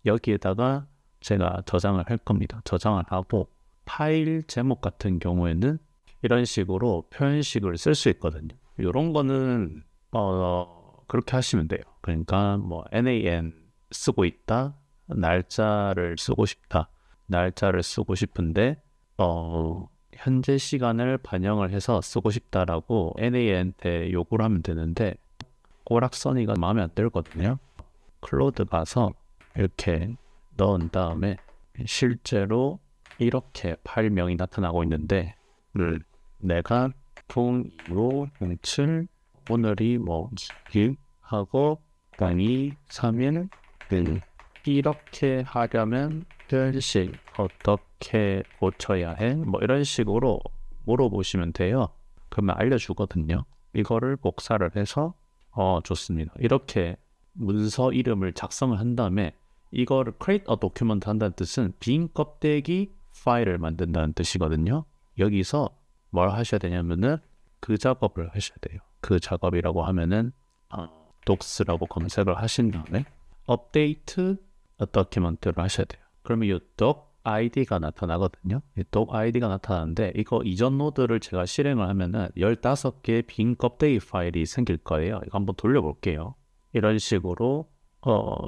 여기에다가 제가 저장을 할 겁니다. 저장을 하고 파일 제목 같은 경우에는 이런 식으로 표현식을 쓸 수 있거든요. 이런 거는 그렇게 하시면 돼요. 그러니까 뭐 NaN 쓰고 있다, 날짜를 쓰고 싶다, 날짜를 쓰고 싶은데 현재 시간을 반영을 해서 쓰고 싶다라고 NaN한테 요구를 하면 되는데, 꼬락서니가 마음에 안 들거든요. 클로드 가서 이렇게 넣은 다음에 실제로 이렇게 파일명이 나타나고 있는데, 내가 0207 오늘이 뭐 하고 강의 3일 이렇게 하려면 표현식 어떻게 고쳐야 해? 뭐 이런 식으로 물어보시면 돼요. 그러면 알려주거든요. 이거를 복사를 해서 좋습니다. 이렇게 문서 이름을 작성을 한 다음에 이거를 create a document 한다는 뜻은 빈 껍데기 파일을 만든다는 뜻이거든요. 여기서 뭘 하셔야 되냐면은 그 작업을 하셔야 돼요. 그 작업이라고 하면은 docs라고 검색을 하신 다음에 update a document를 하셔야 돼요. 그러면 이 doc id가 나타나거든요. 이 doc id가 나타나는데, 이거 이전 노드를 제가 실행을 하면은 15개의 빈 껍데기 파일이 생길 거예요. 이거 한번 돌려볼게요. 이런 식으로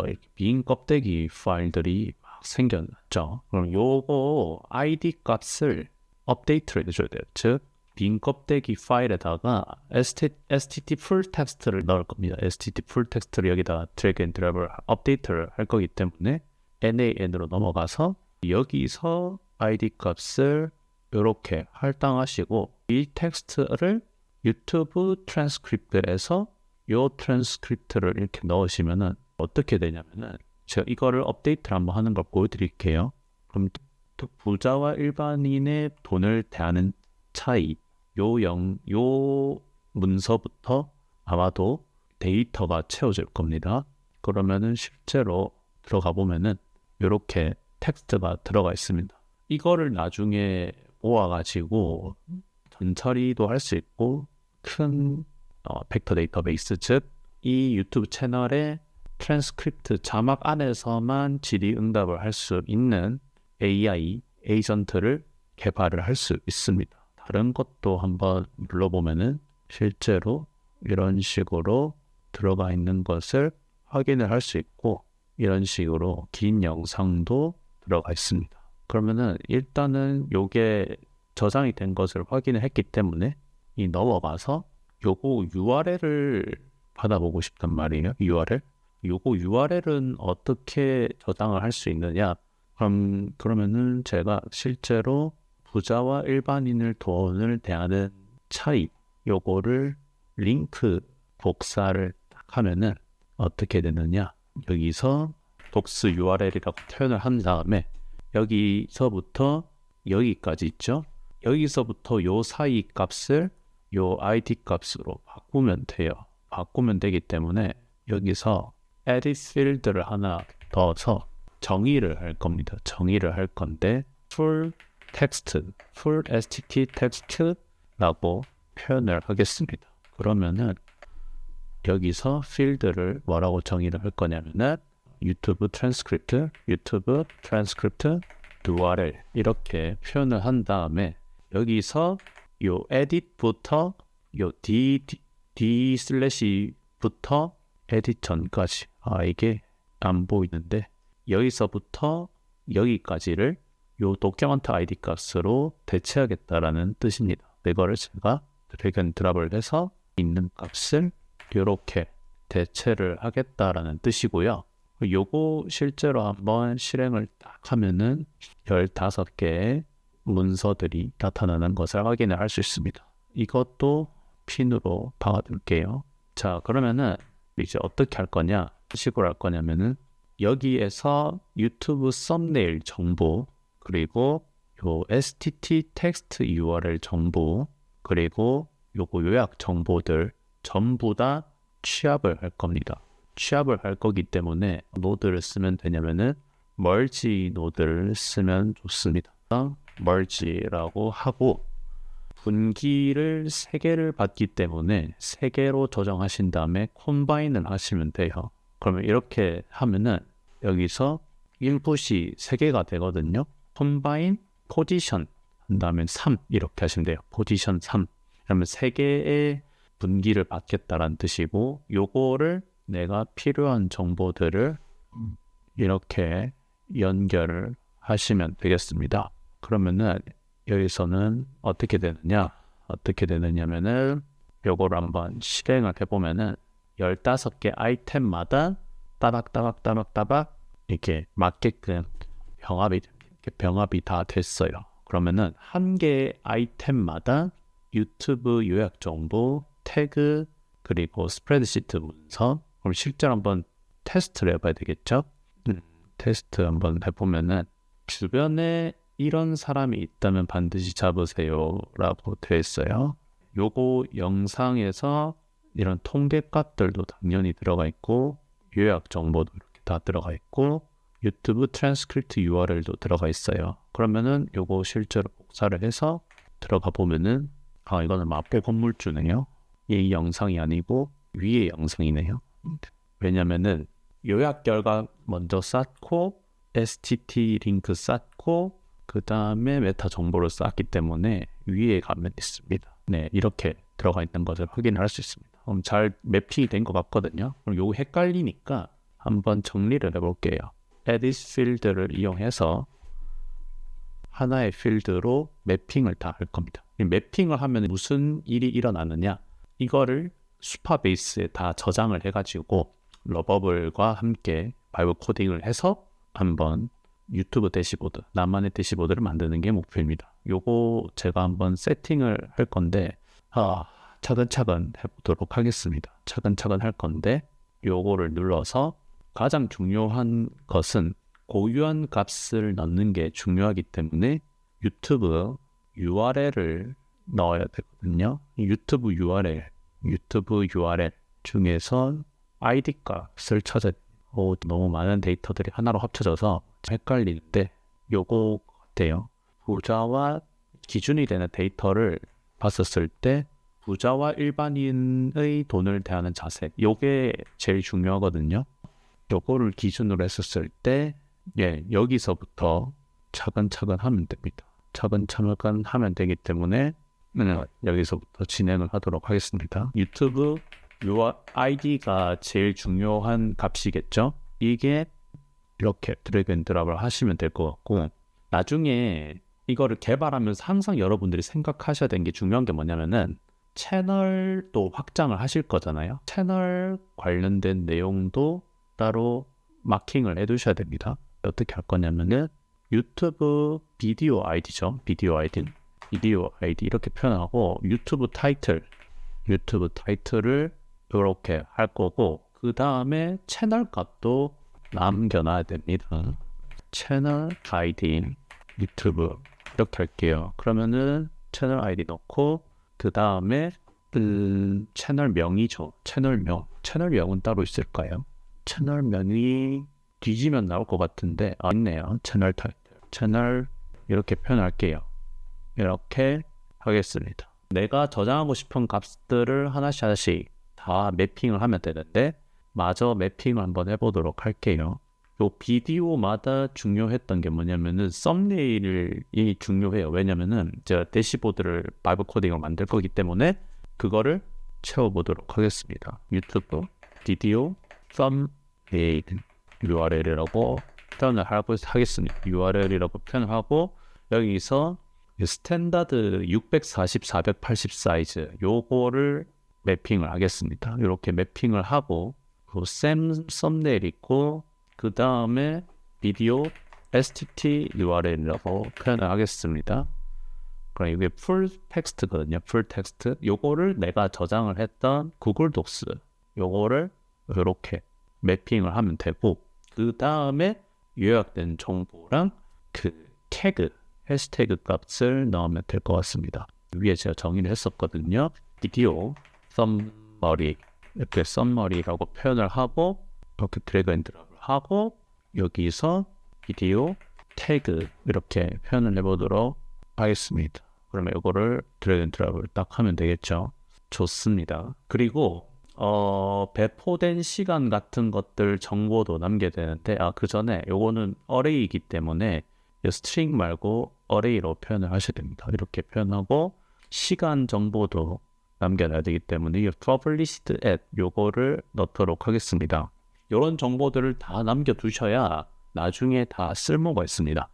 이렇게 빈 껍데기 파일들이 막 생겼죠. 그럼 요거 id 값을 업데이트를 해줘야 돼요. 즉 빈 껍데기 파일에다가 STT 풀 텍스트를 넣을 겁니다. STT 풀 텍스트를 여기다 드래그 앤 드랍을 업데이트를 할 거기 때문에 NaN으로 넘어가서 여기서 id 값을 이렇게 할당하시고, 이 텍스트를 유튜브 트랜스크립트에서 요 트랜스크립트를 이렇게 넣으시면은 어떻게 되냐면은, 제가 이거를 업데이트를 한번 하는 걸 보여드릴게요. 그럼 부자와 일반인의 돈을 대하는 차이, 요 문서부터 아마도 데이터가 채워질 겁니다. 그러면은 실제로 들어가 보면은 이렇게 텍스트가 들어가 있습니다. 이거를 나중에 모아가지고 전처리도 할 수 있고, 큰 벡터 데이터베이스, 즉 이 유튜브 채널의 트랜스크립트 자막 안에서만 질의응답을 할 수 있는 AI 에이전트를 개발을 할 수 있습니다. 다른 것도 한번 눌러보면은 실제로 이런 식으로 들어가 있는 것을 확인을 할 수 있고, 이런 식으로 긴 영상도 들어가 있습니다. 그러면은 일단은 요게 저장이 된 것을 확인을 했기 때문에 넘어가서 요거 URL을 받아보고 싶단 말이에요. URL 요거 URL은 어떻게 저장을 할 수 있느냐? 그러면은 제가 실제로 부자와 일반인을 돈을 대하는 차이, 요거를 링크 복사를 딱 하면은 어떻게 되느냐? 여기서 독스 URL이라고 표현을 한 다음에 여기서부터 여기까지 있죠? 여기서부터 요 사이 값을 요 ID 값으로 바꾸면 돼요. 바꾸면 되기 때문에 여기서 edit field를 하나 더서 정의를 할 겁니다. 정의를 할 건데 full STT text라고 표현을 하겠습니다. 그러면은 여기서 필드를 뭐라고 정의를 할 거냐면은 유튜브 트랜스크립트 URL 이렇게 표현을 한 다음에 여기서 요 edit부터 요 d 슬래시부터 edit 전까지 이게 안 보이는데 여기서부터 여기까지를 요 도큐먼트 ID 값으로 대체하겠다라는 뜻입니다. 이거를 제가 드래그 앤 드랍을 해서 있는 값을 이렇게 대체를 하겠다라는 뜻이고요. 요거 실제로 한번 실행을 딱 하면은 15개의 문서들이 나타나는 것을 확인을 할 수 있습니다. 이것도 핀으로 박아둘게요. 자, 그러면은 이제 어떻게 할 거냐? 식으로 할 거냐면은 여기에서 유튜브 썸네일 정보 그리고 요 STT 텍스트 URL 정보 그리고 요거 요약 정보들 전부 다 취합을 할 겁니다. 취합을 할 거기 때문에 노드를 쓰면 되냐면은 merge 노드를 쓰면 좋습니다. merge라고 하고 분기를 3개를 받기 때문에 3개로 조정하신 다음에 콤바인을 하시면 돼요. 그러면 이렇게 하면은 여기서 인풋이 3개가 되거든요. 콤바인 포지션 한 다음에 3 이렇게 하시면 돼요. 포지션 3 그러면 3개의 분기를 받겠다라는 뜻이고 요거를 내가 필요한 정보들을 이렇게 연결을 하시면 되겠습니다. 그러면은 여기서는 어떻게 되느냐면은 요거를 한번 실행을 해보면은 15개 아이템마다 따박따박 이렇게 맞게끔 병합이 다 됐어요. 그러면은 한 개의 아이템마다 유튜브 요약 정보, 태그, 그리고 스프레드시트 문서. 그럼 실제로 한번 테스트를 해봐야 되겠죠? 테스트 한번 해보면은 주변에 이런 사람이 있다면 반드시 잡으세요 라고 되어 있어요. 요거 영상에서 이런 통계값들도 당연히 들어가 있고 요약 정보도 이렇게 다 들어가 있고 유튜브 트랜스크립트 URL도 들어가 있어요. 그러면은 요거 실제로 복사를 해서 들어가 보면은 이거는 마포 건물주네요. 이 영상이 아니고 위의 영상이네요. 왜냐면은 요약 결과 먼저 쌓고 STT 링크 쌓고 그 다음에 메타 정보를 쌓기 때문에 위에 가면 있습니다. 네, 이렇게 들어가 있는 것을 확인할 수 있습니다. 잘 매핑이 된 것 같거든요. 그럼 요거 헷갈리니까 한번 정리를 해볼게요. edit 필드를 이용해서 하나의 필드로 매핑을 다 할 겁니다. 매핑을 하면 무슨 일이 일어나느냐? 이거를 수파베이스에 다 저장을 해가지고 러버블과 함께 바이브 코딩을 해서 한번 유튜브 대시보드, 나만의 대시보드를 만드는 게 목표입니다. 요거 제가 한번 세팅을 할 건데 차근차근 해보도록 하겠습니다. 차근차근 할 건데 요거를 눌러서 가장 중요한 것은 고유한 값을 넣는 게 중요하기 때문에 유튜브 URL을 넣어야 되거든요. 유튜브 URL 중에서 ID 값을 찾아 너무 많은 데이터들이 하나로 합쳐져서 헷갈리는데 요거 같아요. 부자와 기준이 되는 데이터를 봤었을 때 부자와 일반인의 돈을 대하는 자세 요게 제일 중요하거든요. 요거를 기준으로 했었을 때 여기서부터 차근차근 하면 됩니다. 차근차근 하면 되기 때문에 여기서부터 진행을 하도록 하겠습니다. 유튜브 ID가 제일 중요한 값이겠죠. 이게 이렇게 드래그 앤 드랍을 하시면 될 것 같고 나중에 이거를 개발하면서 항상 여러분들이 생각하셔야 되는 게 중요한 게 뭐냐면은 채널도 확장을 하실 거잖아요. 채널 관련된 내용도 따로 마킹을 해두셔야 됩니다. 어떻게 할 거냐면은 유튜브 비디오 아이디죠. 비디오 아이디 이렇게 표현하고 유튜브 타이틀을 이렇게 할 거고, 그 다음에 채널 값도 남겨놔야 됩니다. 채널 아이디 유튜브 이렇게 할게요. 그러면은 채널 아이디 넣고, 그 다음에 채널명이죠. 채널명은 따로 있을까요? 채널명이 뒤지면 나올 것 같은데, 있네요. 채널 타이틀, 채널 이렇게 표현할게요. 이렇게 하겠습니다. 내가 저장하고 싶은 값들을 하나씩 다 매핑을 하면 되는데, 마저 매핑을 한번 해보도록 할게요. 요 비디오마다 중요했던 게 뭐냐면은 썸네일이 중요해요. 왜냐면은 제가 대시보드를 바이브 코딩을 만들 거기 때문에 그거를 채워보도록 하겠습니다. 유튜브 비디오 썸네일 URL이라고 표현을 하겠습니다. URL이라고 표현을 하고, 여기서 스탠다드 640, 480 사이즈 요거를 매핑을 하겠습니다. 이렇게 매핑을 하고, 그 썸네일 있고, 그 다음에 비디오 STT URL이라고 표현을 하겠습니다. 그럼 이게 풀 텍스트거든요. 풀 텍스트. 요거를 내가 저장을 했던 구글 독스 요거를 이렇게 매핑을 하면 되고, 그 다음에 요약된 정보랑 그 태그 해시태그 값을 넣으면 될 것 같습니다. 위에 제가 정의를 했었거든요. 비디오 썸머리 이렇게 썸머리라고 표현을 하고, 이렇게 드래그 앤 드랍을 하고, 여기서 비디오 태그 이렇게 표현을 해보도록 하겠습니다. 그러면 이거를 드래그 앤 드랍을 딱 하면 되겠죠. 좋습니다. 그리고 배포된 시간 같은 것들 정보도 남겨야 되는데, 그 전에 요거는 어레이이기 때문에 스트링 말고 어레이로 표현을 하셔야 됩니다. 이렇게 표현하고, 시간 정보도 남겨놔야 되기 때문에 이 published at 요거를 넣도록 하겠습니다. 이런 정보들을 다 남겨두셔야 나중에 다 쓸모가 있습니다.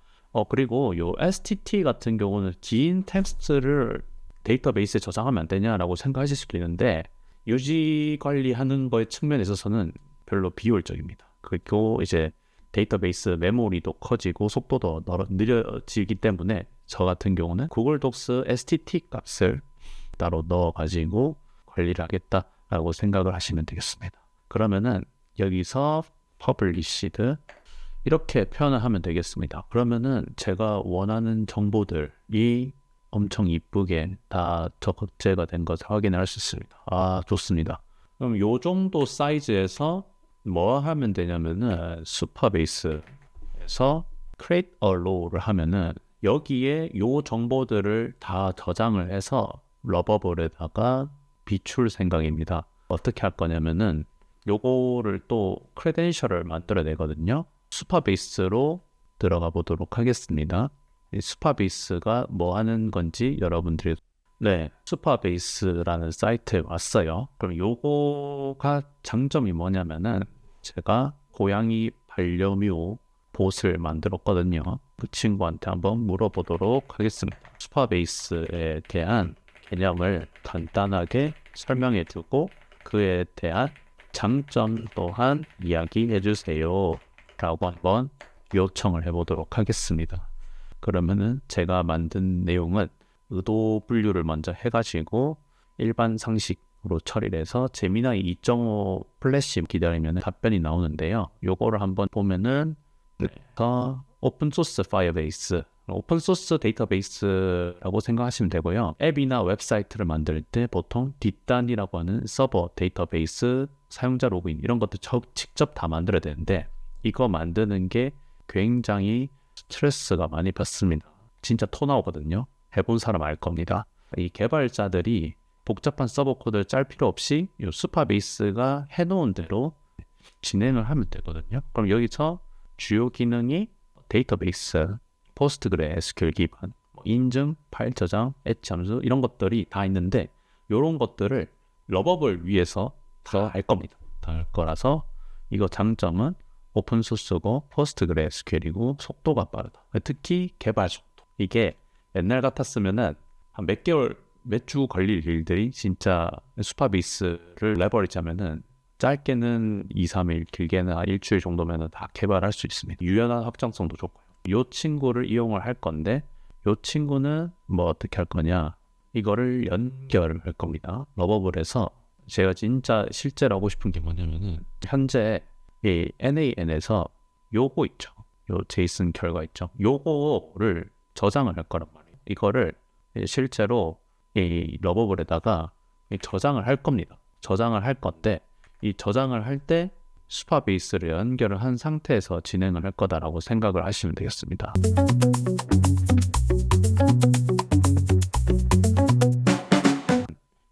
그리고 요 STT 같은 경우는 긴 텍스트를 데이터베이스에 저장하면 안 되냐라고 생각하실 수도 있는데, 유지 관리하는 거의 측면에 있어서는 별로 비효율적입니다. 그리고 이제 데이터베이스 메모리도 커지고 속도도 느려지기 때문에 저 같은 경우는 구글 독스 STT 값을 따로 넣어가지고 관리를 하겠다라고 생각을 하시면 되겠습니다. 그러면은 여기서 published 이렇게 표현을 하면 되겠습니다. 그러면은 제가 원하는 정보들이 엄청 이쁘게 다 적재가 된 것을 확인을 할 수 있습니다. 좋습니다. 그럼 요 정도 사이즈에서 뭐 하면 되냐면은 슈퍼베이스에서 create a row를 하면은 여기에 요 정보들을 다 저장을 해서 러버볼에다가 비출 생각입니다. 어떻게 할 거냐면은 요거를 또 크레덴셜을 만들어야 되거든요. 슈퍼베이스로 들어가 보도록 하겠습니다. 이 슈퍼베이스가 뭐 하는 건지 여러분들이 슈퍼베이스라는 사이트에 왔어요. 그럼 요거가 장점이 뭐냐면은 제가 고양이 반려묘 봇을 만들었거든요. 그 친구한테 한번 물어보도록 하겠습니다. 슈퍼베이스에 대한 개념을 간단하게 설명해 두고 그에 대한 장점 또한 이야기해 주세요 라고 한번 요청을 해보도록 하겠습니다. 그러면은 제가 만든 내용은 의도 분류를 먼저 해가지고 일반 상식으로 처리를 해서 제미나이 2.5 플래시 기다리면 답변이 나오는데요. 요거를 한번 보면은 오픈소스 파이어베이스, 오픈소스 데이터베이스라고 생각하시면 되고요. 앱이나 웹사이트를 만들 때 보통 뒷단이라고 하는 서버, 데이터베이스, 사용자 로그인 이런 것들 직접 다 만들어야 되는데, 이거 만드는 게 굉장히 스트레스가 많이 받습니다. 진짜 토 나오거든요. 해본 사람 알 겁니다. 이 개발자들이 복잡한 서버 코드를 짤 필요 없이 이 슈퍼베이스가 해놓은 대로 진행을 하면 되거든요. 그럼 여기서 주요 기능이 데이터베이스, 포스트그레스QL 기반, 인증, 파일 저장, 엣지 함수 이런 것들이 다 있는데, 이런 것들을 러버볼 위해서 다 할 겁니다. 다 할 거라서 이거 장점은 오픈소스고 포스트그레스QL이고 속도가 빠르다. 특히 개발 속도. 이게 옛날 같았으면은 한 몇 개월, 몇 주 걸릴 일들이 진짜 슈퍼베이스를 레버리지 하면은 짧게는 2, 3일, 길게는 일주일 정도면 다 개발할 수 있습니다. 유연한 확장성도 좋고요. 이 친구를 이용을 할 건데 이 친구는 뭐 어떻게 할 거냐, 이거를 연결을 할 겁니다. 러버블에서 제가 진짜 실제로 하고 싶은 게 뭐냐면은 현재 이 NAN에서 요거 있죠. 요 제이슨 결과 있죠. 요거를 저장을 할 거란 말이에요. 이거를 실제로 이 러버블에다가 저장을 할 겁니다. 저장을 할 건데 이 저장을 할 때 수파베이스를 연결을 한 상태에서 진행을 할 거다라고 생각을 하시면 되겠습니다.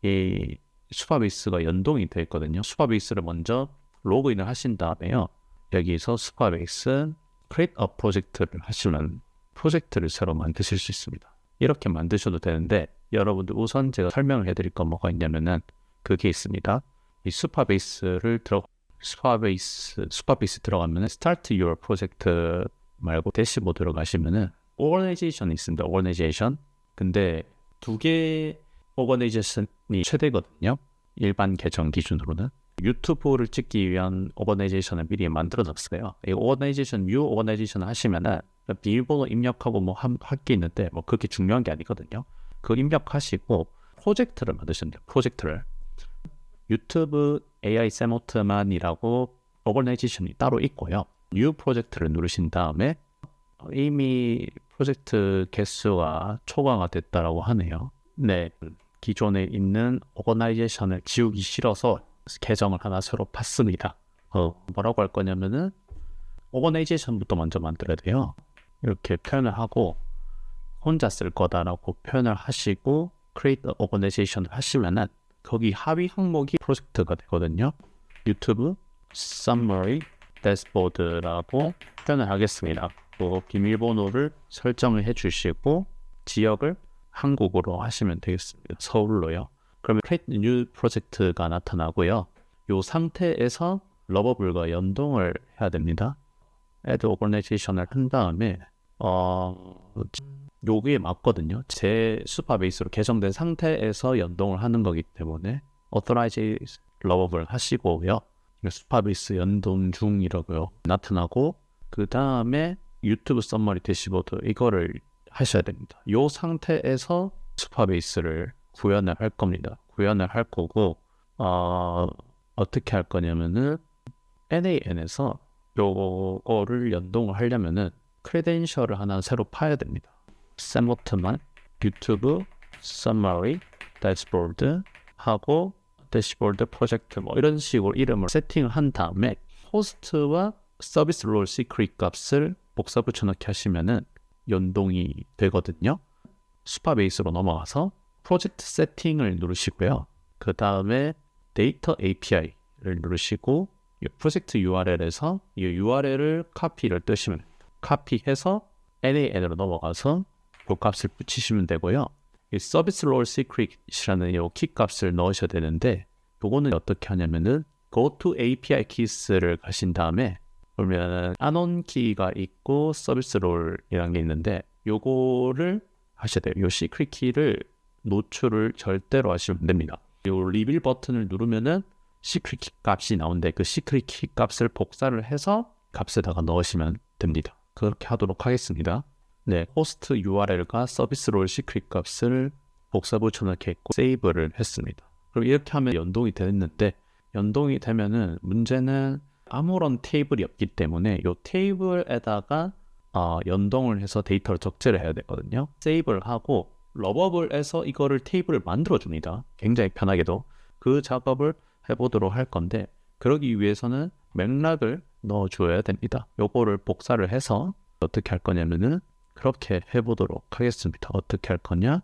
이 수파베이스가 연동이 되어 있거든요. 수파베이스를 먼저 로그인을 하신 다음에요. 여기서 수파베이스 create a project를 하시면 프로젝트를 새로 만드실 수 있습니다. 이렇게 만드셔도 되는데 여러분들 우선 제가 설명을 해드릴 건 뭐가 있냐면은 그게 있습니다. 이 수파베이스 들어가면은 Start Your Project 말고 대시보드로 가시면은 Organization이 있습니다. Organization. 근데 두 개 Organization이 최대거든요. 일반 계정 기준으로는. 유튜브를 찍기 위한 Organization을 미리 만들어놨어요. 이 Organization, New Organization 하시면은 비밀번호 입력하고 뭐 할 게 있는데 뭐 그렇게 중요한 게 아니거든요. 그거 입력하시고 프로젝트를 만드시면 돼요. 프로젝트를. 유튜브 AI 세모트만이라고 오거나이제이션이 따로 있고요. 뉴 프로젝트를 누르신 다음에 이미 프로젝트 개수가 초과가 됐다라고 하네요. 네, 기존에 있는 오거나이제이션을 지우기 싫어서 계정을 하나 새로 팠습니다. 뭐라고 할 거냐면은 오거나이제이션부터 먼저 만들어야 돼요. 이렇게 표현을 하고 혼자 쓸 거다라고 표현을 하시고 create organization을 하시면은 거기 하위 항목이 프로젝트가 되거든요. 유튜브 summary dashboard라고 표현을 하겠습니다. 또 비밀번호를 설정을 해주시고 지역을 한국어로 하시면 되겠습니다. 서울로요. 그러면 create new project가 나타나고요. 이 상태에서 러버블과 연동을 해야 됩니다. add organization을 한 다음에 여기에 맞거든요. 제 수파베이스로 개정된 상태에서 연동을 하는 거기 때문에 authorize 러버블 하시고요. 수파베이스 연동 중이라고요 나타나고 그 다음에 유튜브 썸머리 대시보드 이거를 하셔야 됩니다. 이 상태에서 수파베이스를 구현을 할 겁니다. 구현을 할 거고 어떻게 할 거냐면은 NAN에서 요거를 연동을 하려면은 크레덴셜을 하나 새로 파야 됩니다. 세모트만 유튜브 서머리 대시보드 하고 대시보드 프로젝트 뭐 이런 식으로 이름을 세팅을 한 다음에 호스트와 서비스 롤 시크릿 값을 복사 붙여넣기 하시면은 연동이 되거든요. 수파베이스로 넘어가서 프로젝트 세팅을 누르시고요. 그 다음에 데이터 API를 누르시고 이 프로젝트 URL에서 이 URL을 카피를 뜨시면 카피해서 NAN으로 넘어가서 그 값을 붙이시면 되고요. 이 서비스 롤 시크릿이라는 이 키 값을 넣으셔야 되는데 요거는 어떻게 하냐면은 go to API keys를 가신 다음에 그러면 아논 키가 있고 서비스 롤이라는 게 있는데 요거를 하셔야 돼요. 요 시크릿 키를 노출을 절대로 하시면 됩니다. 요 리빌 버튼을 누르면은 시크릿 키 값이 나오는데 그 시크릿 키 값을 복사를 해서 값에다가 넣으시면 됩니다. 그렇게 하도록 하겠습니다. 네, 호스트 URL과 서비스 롤 시크릿 값을 복사 붙여넣기 했고 세이브를 했습니다. 그럼 이렇게 하면 연동이 됐는데 연동이 되면은 문제는 아무런 테이블이 없기 때문에 이 테이블에다가 연동을 해서 데이터를 적재를 해야 되거든요. 세이브를 하고 러버블에서 이거를 테이블을 만들어 줍니다. 굉장히 편하게도 그 작업을 해보도록 할 건데 그러기 위해서는 맥락을 넣어줘야 됩니다. 요거를 복사를 해서 어떻게 할 거냐면은 그렇게 해보도록 하겠습니다. 어떻게 할 거냐?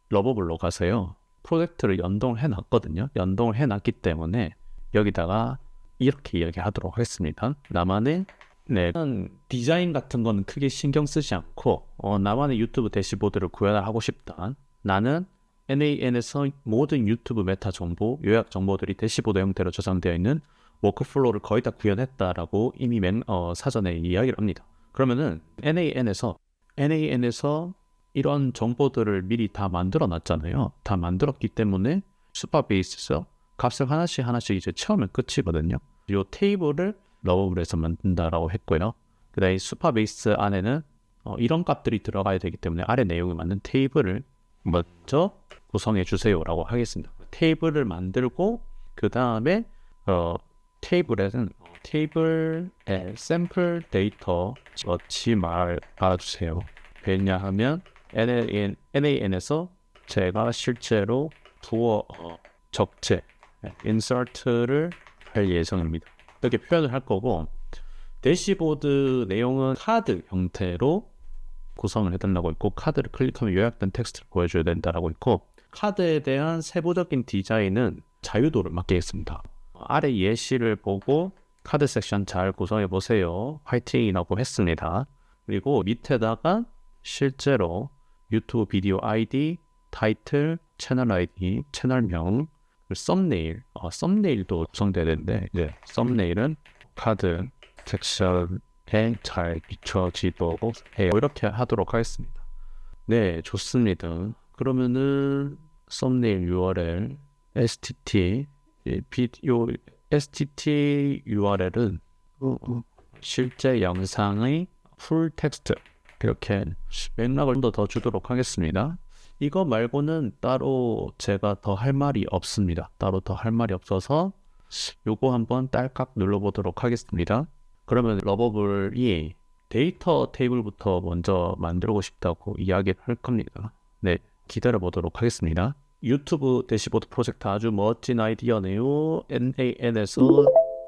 러버블로 가서요. 프로젝트를 연동을 해놨거든요. 연동을 해놨기 때문에 여기다가 이렇게 이야기하도록 하겠습니다. 나만의 디자인 같은 거는 크게 신경 쓰지 않고 나만의 유튜브 대시보드를 구현을 하고 싶다. 나는 NAN에서 모든 유튜브 메타 정보, 요약 정보들이 대시보드 형태로 저장되어 있는 워크플로우를 거의 다 구현했다라고 이미 사전에 이야기를 합니다. 그러면은 NAN에서 이런 정보들을 미리 다 만들어 놨잖아요. 다 만들었기 때문에 수파베이스에서 값을 하나씩 이제 채우면 끝이거든요. 이 테이블을 러버블에서 만든다라고 했고요. 그 다음에 수파베이스 안에는 이런 값들이 들어가야 되기 때문에 아래 내용에 맞는 테이블을 먼저 구성해 주세요라고 하겠습니다. 테이블을 만들고 그 다음에 테이블에는 테이블에 샘플 데이터 넣지 말아주세요. 왜냐하면 NAN에서 제가 실제로 부어 적재 insert를 할 예정입니다. 이렇게 표현을 할 거고, 대시보드 내용은 카드 형태로 구성을 해달라고 했고, 카드를 클릭하면 요약된 텍스트를 보여줘야 된다라고 했고, 카드에 대한 세부적인 디자인은 자유도를 맡기겠습니다. 아래 예시를 보고 카드 섹션 잘 구성해 보세요. 화이팅이라고 했습니다. 그리고 밑에다가 실제로 유튜브 비디오 아이디, 타이틀, 채널 아이디, 채널명, 썸네일, 썸네일도 구성돼야 되는데, 썸네일은 카드 섹션에 잘 비춰지도록 해요. 이렇게 하도록 하겠습니다. 네, 좋습니다. 그러면은 썸네일 URL, STT, 비디오 STT URL은 실제 영상의 풀 텍스트, 이렇게 맥락을 좀 더 주도록 하겠습니다. 이거 말고는 따로 제가 더 할 말이 없습니다. 따로 더 할 말이 없어서 요거 한번 딸깍 눌러보도록 하겠습니다. 그러면 러버블이 데이터 테이블부터 먼저 만들고 싶다고 이야기를 할 겁니다. 네, 기다려 보도록 하겠습니다. 유튜브 대시보드 프로젝트 아주 멋진 아이디어네요. NAN에서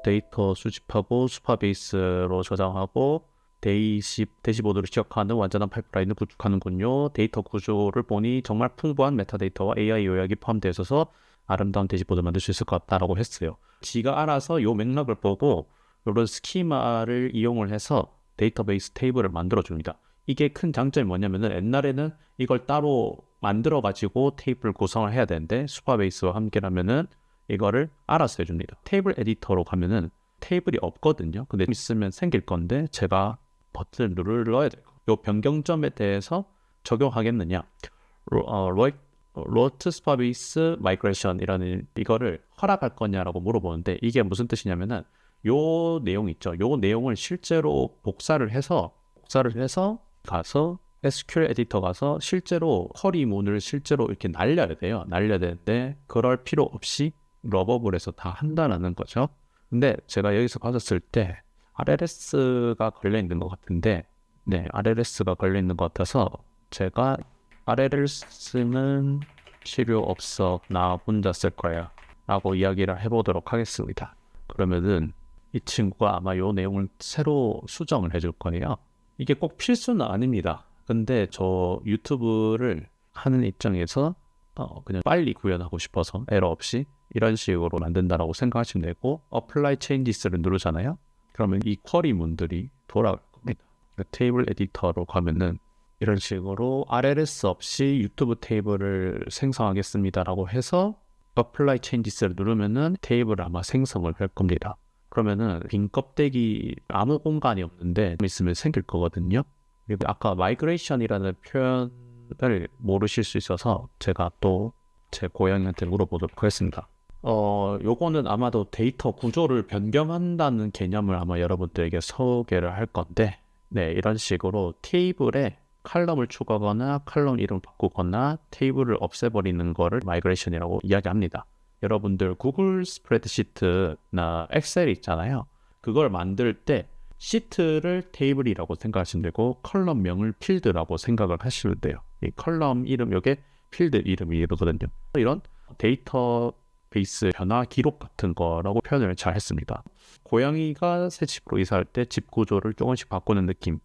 데이터 수집하고 수파베이스로 저장하고 대시보드를 시작하는 완전한 파이프라인을 구축하는군요. 데이터 구조를 보니 정말 풍부한 메타데이터와 AI 요약이 포함되어 있어서 아름다운 대시보드를 만들 수 있을 것 같다라고 했어요. 지가 알아서 요 맥락을 보고 이런 스키마를 이용을 해서 데이터베이스 테이블을 만들어 줍니다. 이게 큰 장점이 뭐냐면은 옛날에는 이걸 따로 만들어 가지고 테이블 구성을 해야 되는데 수파베이스와 함께라면은 이거를 알아서 해줍니다. 테이블 에디터로 가면은 테이블이 없거든요. 근데 있으면 생길 건데 제가 버튼을 눌러야 돼요. 이 변경점에 대해서 적용하겠느냐? 로트 스파베이스 마이그레이션이라는 이거를 허락할 거냐라고 물어보는데, 이게 무슨 뜻이냐면은 요 내용 있죠. 요 내용을 실제로 복사를 해서 가서 SQL 에디터 가서 실제로 쿼리문을 실제로 이렇게 날려야 돼요. 날려야 되는데 그럴 필요 없이 러버블에서 다 한다는 거죠. 근데 제가 여기서 봤었을 때 RLS가 걸려 있는 것 같은데, 네, RLS가 걸려 있는 것 같아서 제가 RLS는 필요 없어, 나 혼자 쓸 거야 라고 이야기를 해보도록 하겠습니다. 그러면은 이 친구가 아마 요 내용을 새로 수정을 해줄 거예요. 이게 꼭 필수는 아닙니다. 근데 저 유튜브를 하는 입장에서 그냥 빨리 구현하고 싶어서 에러 없이 이런 식으로 만든다라고 생각하시면 되고, Apply Changes를 누르잖아요. 그러면 이 쿼리문들이 돌아올 겁니다. 테이블 에디터로 가면은 이런 식으로 RLS 없이 유튜브 테이블을 생성하겠습니다라고 해서 Apply Changes를 누르면은 테이블을 아마 생성을 할 겁니다. 그러면은 빈 껍데기 아무 공간이 없는데 있으면 생길 거거든요. 그리고 아까 마이그레이션이라는 표현을 모르실 수 있어서 제가 또 제 고양이한테 물어보도록 하겠습니다. 요거는 아마도 데이터 구조를 변경한다는 개념을 아마 여러분들에게 소개를 할 건데, 네, 이런 식으로 테이블에 칼럼을 추가하거나 칼럼 이름을 바꾸거나 테이블을 없애버리는 거를 마이그레이션이라고 이야기합니다. 여러분들 구글 스프레드시트나 엑셀 있잖아요. 그걸 만들 때 시트를 테이블이라고 생각하시면 되고 컬럼명을 필드라고 생각을 하시면 돼요. 이 컬럼 이름, 요게 필드 이름이거든요. 이런 데이터베이스 변화 기록 같은 거라고 표현을 잘 했습니다. 고양이가 새 집으로 이사할 때 집 구조를 조금씩 바꾸는 느낌,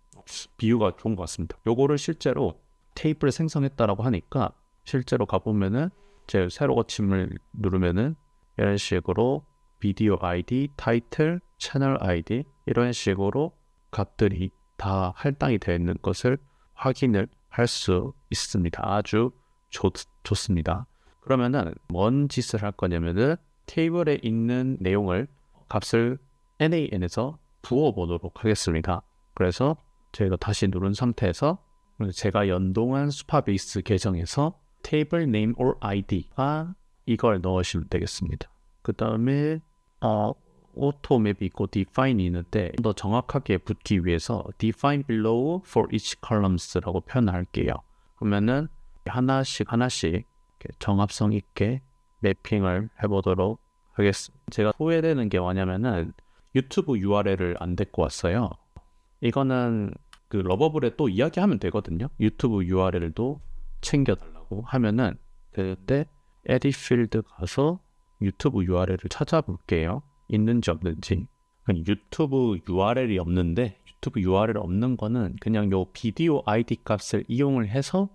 비유가 좋은 것 같습니다. 요거를 실제로 테이블을 생성했다라고 하니까 실제로 가보면은 제 새로 고침을 누르면은 이런 식으로 비디오 아이디, 타이틀, 채널 아이디 이런 식으로 값들이 다 할당이 되어 있는 것을 확인을 할 수 있습니다. 아주 좋습니다. 그러면은 뭔 짓을 할 거냐면은 테이블에 있는 내용을 값을 NAN에서 부어보도록 하겠습니다. 그래서 저희가 다시 누른 상태에서 제가 연동한 수파베이스 계정에서 테이블 네임 or id가 이걸 넣으시면 되겠습니다. 그 다음에 auto 맵이 있고 define 있는데 더 정확하게 붙기 위해서 define below for each columns라고 표현할게요. 그러면은 하나씩 이렇게 정합성 있게 매핑을 해보도록 하겠습니다. 제가 후회되는 게 뭐냐면은 유튜브 URL을 안 데리고 왔어요. 이거는 그 러버블에 또 이야기하면 되거든요. 유튜브 URL도 챙겨달라고 하면은 그때 edit field 가서 유튜브 URL을 찾아볼게요. 있는지 없는지. 유튜브 URL이 없는데 유튜브 URL 없는 거는 그냥 요 비디오 ID 값을 이용을 해서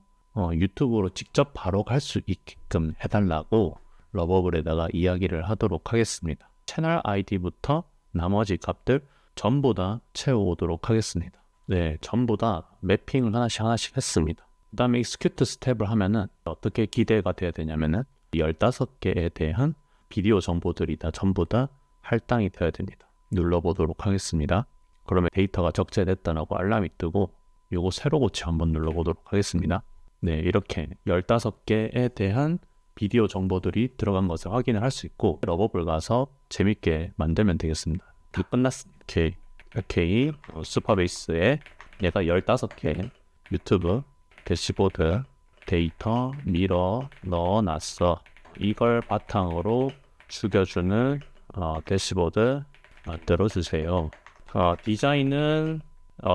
유튜브로 직접 바로 갈 수 있게끔 해달라고 러버블에다가 이야기를 하도록 하겠습니다. 채널 ID부터 나머지 값들 전부 다 채워오도록 하겠습니다. 네, 전부 다 매핑을 하나씩 했습니다. 그 다음에 execute 스텝을 하면은 어떻게 기대가 돼야 되냐면은 15개에 대한 비디오 정보들이 다 전부 다 할당이 되어야 됩니다. 눌러보도록 하겠습니다. 그러면 데이터가 적재됐다라고 알람이 뜨고 요거 새로 고치 한번 눌러보도록 하겠습니다. 네, 이렇게 15개에 대한 비디오 정보들이 들어간 것을 확인을 할 수 있고 러버블 가서 재밌게 만들면 되겠습니다. 끝났습니다. 오케이. 슈퍼베이스에 얘가 15개 유튜브 대시보드 데이터 밀어 넣어놨어. 이걸 바탕으로 죽여주는 대시보드 만들어주세요. 디자인은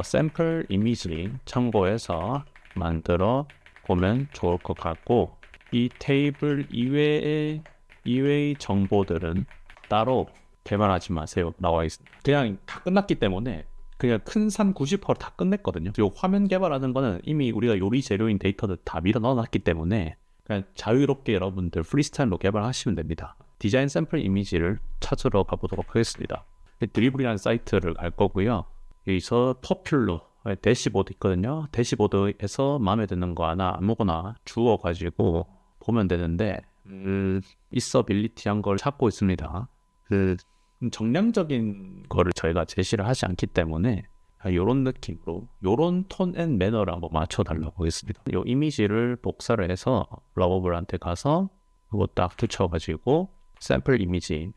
샘플 이미지 참고해서 만들어 보면 좋을 것 같고 이 테이블 이외의 정보들은 따로 개발하지 마세요. 나와 있습니다. 그냥 다 끝났기 때문에 그냥 큰 산 90%다 끝냈거든요. 요 화면 개발하는 거는 이미 우리가 요리 재료인 데이터들 다 밀어 넣어놨기 때문에 그냥 자유롭게 여러분들 프리스타일로 개발하시면 됩니다. 디자인 샘플 이미지를 찾으러 가보도록 하겠습니다. 드리블이라는 사이트를 갈 거고요. 여기서 포퓰러 대시보드 있거든요. 대시보드에서 마음에 드는 거 하나 아무거나 주워가지고 보면 되는데 있어빌리티한 걸 찾고 있습니다. 정량적인 거를 저희가 제시를 하지 않기 때문에 이런 느낌으로 이런 톤 앤 매너를 한번 맞춰달라고 하겠습니다. 이 이미지를 복사를 해서 러버블한테 가서 그거 딱 붙여가지고 샘플 이미지인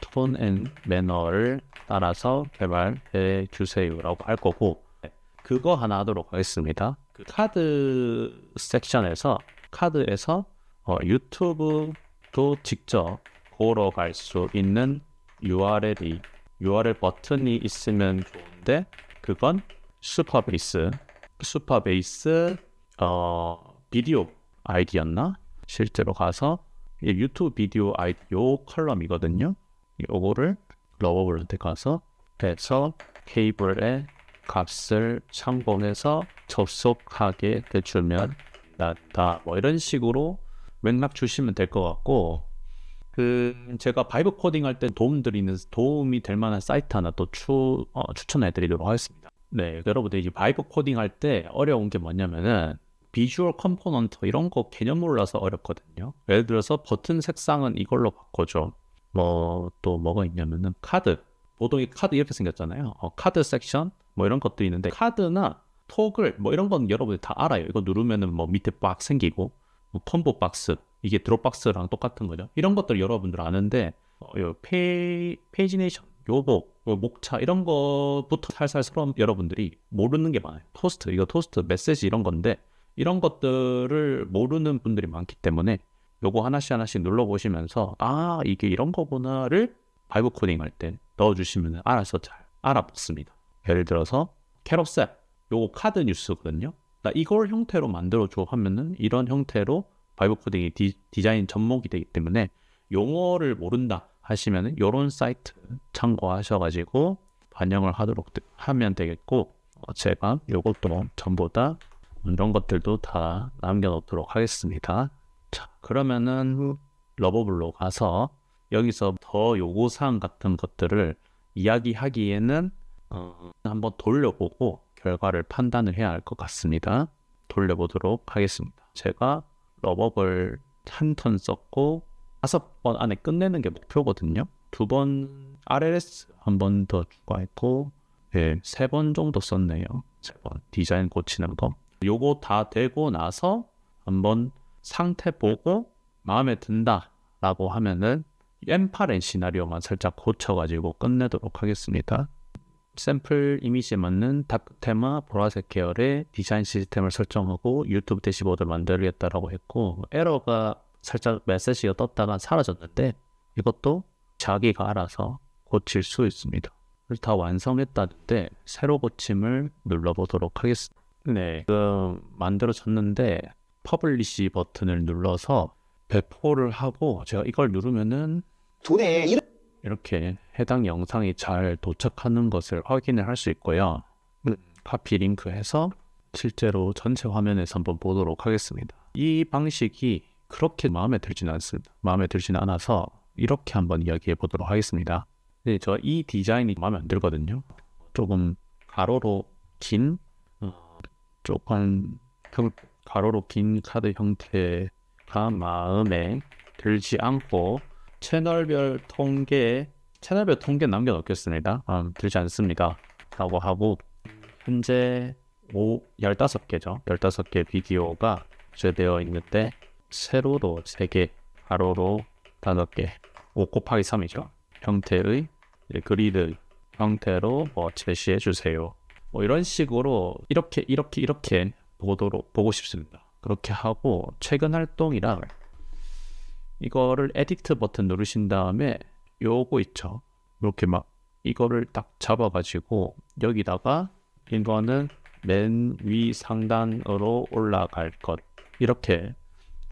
톤 앤 매너를 따라서 개발해 주세요라고 할 거고 그거 하나 하도록 하겠습니다. 그 카드에서 유튜브도 직접 보러 갈 수 있는 URL 버튼이 있으면 좋은데 그건 슈퍼베이스 비디오 아이디였나? 실제로 가서 유튜브 비디오 아이디 요 컬럼이거든요. 요거를 러버블한테 가서 해서 케이블의 값을 참고해서 접속하게 해주면 된다. 뭐 이런 식으로 맥락 주시면 될 것 같고 제가 바이브 코딩 할 때 도움이 될 만한 사이트 하나 또 추천해 드리도록 하겠습니다. 네, 여러분들 이제 바이브 코딩 할 때 어려운 게 뭐냐면은 비주얼 컴포넌트 이런 거 개념 몰라서 어렵거든요. 예를 들어서 버튼 색상은 이걸로 바꿔줘. 또 뭐가 있냐면은 보통 이 카드 이렇게 생겼잖아요. 카드 섹션 뭐 이런 것들이 있는데 카드나 토글 뭐 이런 건 여러분들 다 알아요. 이거 누르면은 뭐 밑에 박스 생기고 뭐 콤보 박스 이게 드롭박스랑 똑같은 거죠. 이런 것들 여러분들 아는데 요 페이지네이션 요복 목차 이런 거부터 살살 여러분들이 모르는 게 많아요. 토스트 메시지 이런 건데 이런 것들을 모르는 분들이 많기 때문에 요거 하나씩 눌러보시면서 이게 이런 거구나를 바이브 코딩 할 때 넣어주시면 알아서 잘 알아봤습니다. 예를 들어서 캐럿셋 요거 카드 뉴스거든요. 나 이걸 형태로 만들어줘 하면은 이런 형태로 바이브 코딩이 디자인 접목이 되기 때문에 용어를 모른다 하시면은 요런 사이트 참고하셔가지고 반영을 하면 되겠고 제가 요것도 전부 다 이런 것들도 다 남겨놓도록 하겠습니다. 자, 그러면은 러버블로 가서 여기서 더 요구사항 같은 것들을 이야기하기에는 한번 돌려보고 결과를 판단을 해야 할 것 같습니다. 돌려보도록 하겠습니다. 제가 러버블 한 턴 썼고 5번 안에 끝내는 게 목표거든요. 2번 RLS 한 번 더 추가했고 3번 정도 썼네요. 3번 디자인 고치는 거. 요거 다 되고 나서 한번 상태 보고 마음에 든다 라고 하면은 M8N 시나리오만 살짝 고쳐가지고 끝내도록 하겠습니다. 샘플 이미지에 맞는 다크 테마 보라색 계열의 디자인 시스템을 설정하고 유튜브 대시보드를 만들겠다라고 했고, 에러가 살짝 메시지가 떴다가 사라졌는데 이것도 자기가 알아서 고칠 수 있습니다. 그래서 다 완성했다는데 새로 고침을 눌러보도록 하겠습니다. 네, 지금 만들어졌는데 퍼블리시 버튼을 눌러서 배포를 하고, 제가 이걸 누르면은 돈에 이렇게 해당 영상이 잘 도착하는 것을 확인을 할 수 있고요. 카피 링크해서 실제로 전체 화면에서 한번 보도록 하겠습니다. 이 방식이 그렇게 마음에 들지는 않습니다. 마음에 들지는 않아서 이렇게 한번 이야기해 보도록 하겠습니다. 네, 저 이 디자인이 마음에 안 들거든요. 조금 가로로 긴 조금 가로로 긴 카드 형태가 마음에 들지 않고, 채널별 통계 남겨놓겠습니다. 들지 않습니다 라고 하고, 현재 15개죠. 15개 비디오가 제되어 있는데 세로로 3개, 가로로 5개, 5 곱하기 3이죠. 형태의 그리드 형태로 제시해 주세요. 이런 식으로 이렇게 보고 싶습니다. 그렇게 하고, 최근 활동이랑 이거를 에디트 버튼 누르신 다음에 요거 있죠. 이렇게 막 이거를 딱 잡아가지고 여기다가 이거는 맨 위 상단으로 올라갈 것, 이렇게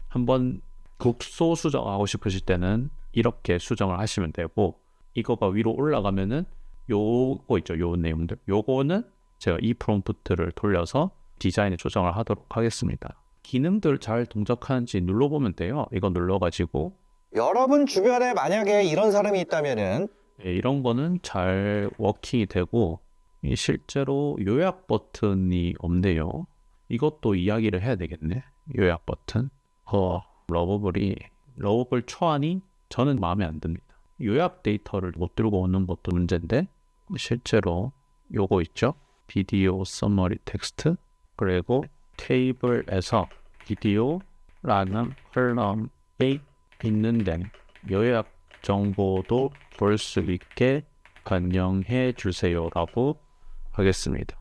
한번 극소 수정하고 싶으실 때는 이렇게 수정을 하시면 되고, 이거가 위로 올라가면은 요거 있죠. 요 내용들, 요거는 제가 이 프롬프트를 돌려서 디자인에 조정을 하도록 하겠습니다. 기능들 잘 동작하는지 눌러보면 돼요. 이거 눌러가지고 여러분 주변에 만약에 이런 사람이 있다면은 이런 거는 잘 워킹이 되고, 실제로 요약 버튼이 없네요. 이것도 이야기를 해야 되겠네. 요약 버튼. 러버블 초안이 저는 마음에 안 듭니다. 요약 데이터를 못 들고 오는 것도 문제인데, 실제로 요거 있죠. 비디오 서머리 텍스트, 그리고 테이블에서 비디오라는 컬럼이 있는데 요약 정보도 볼 수 있게 변경해 주세요 라고 하겠습니다.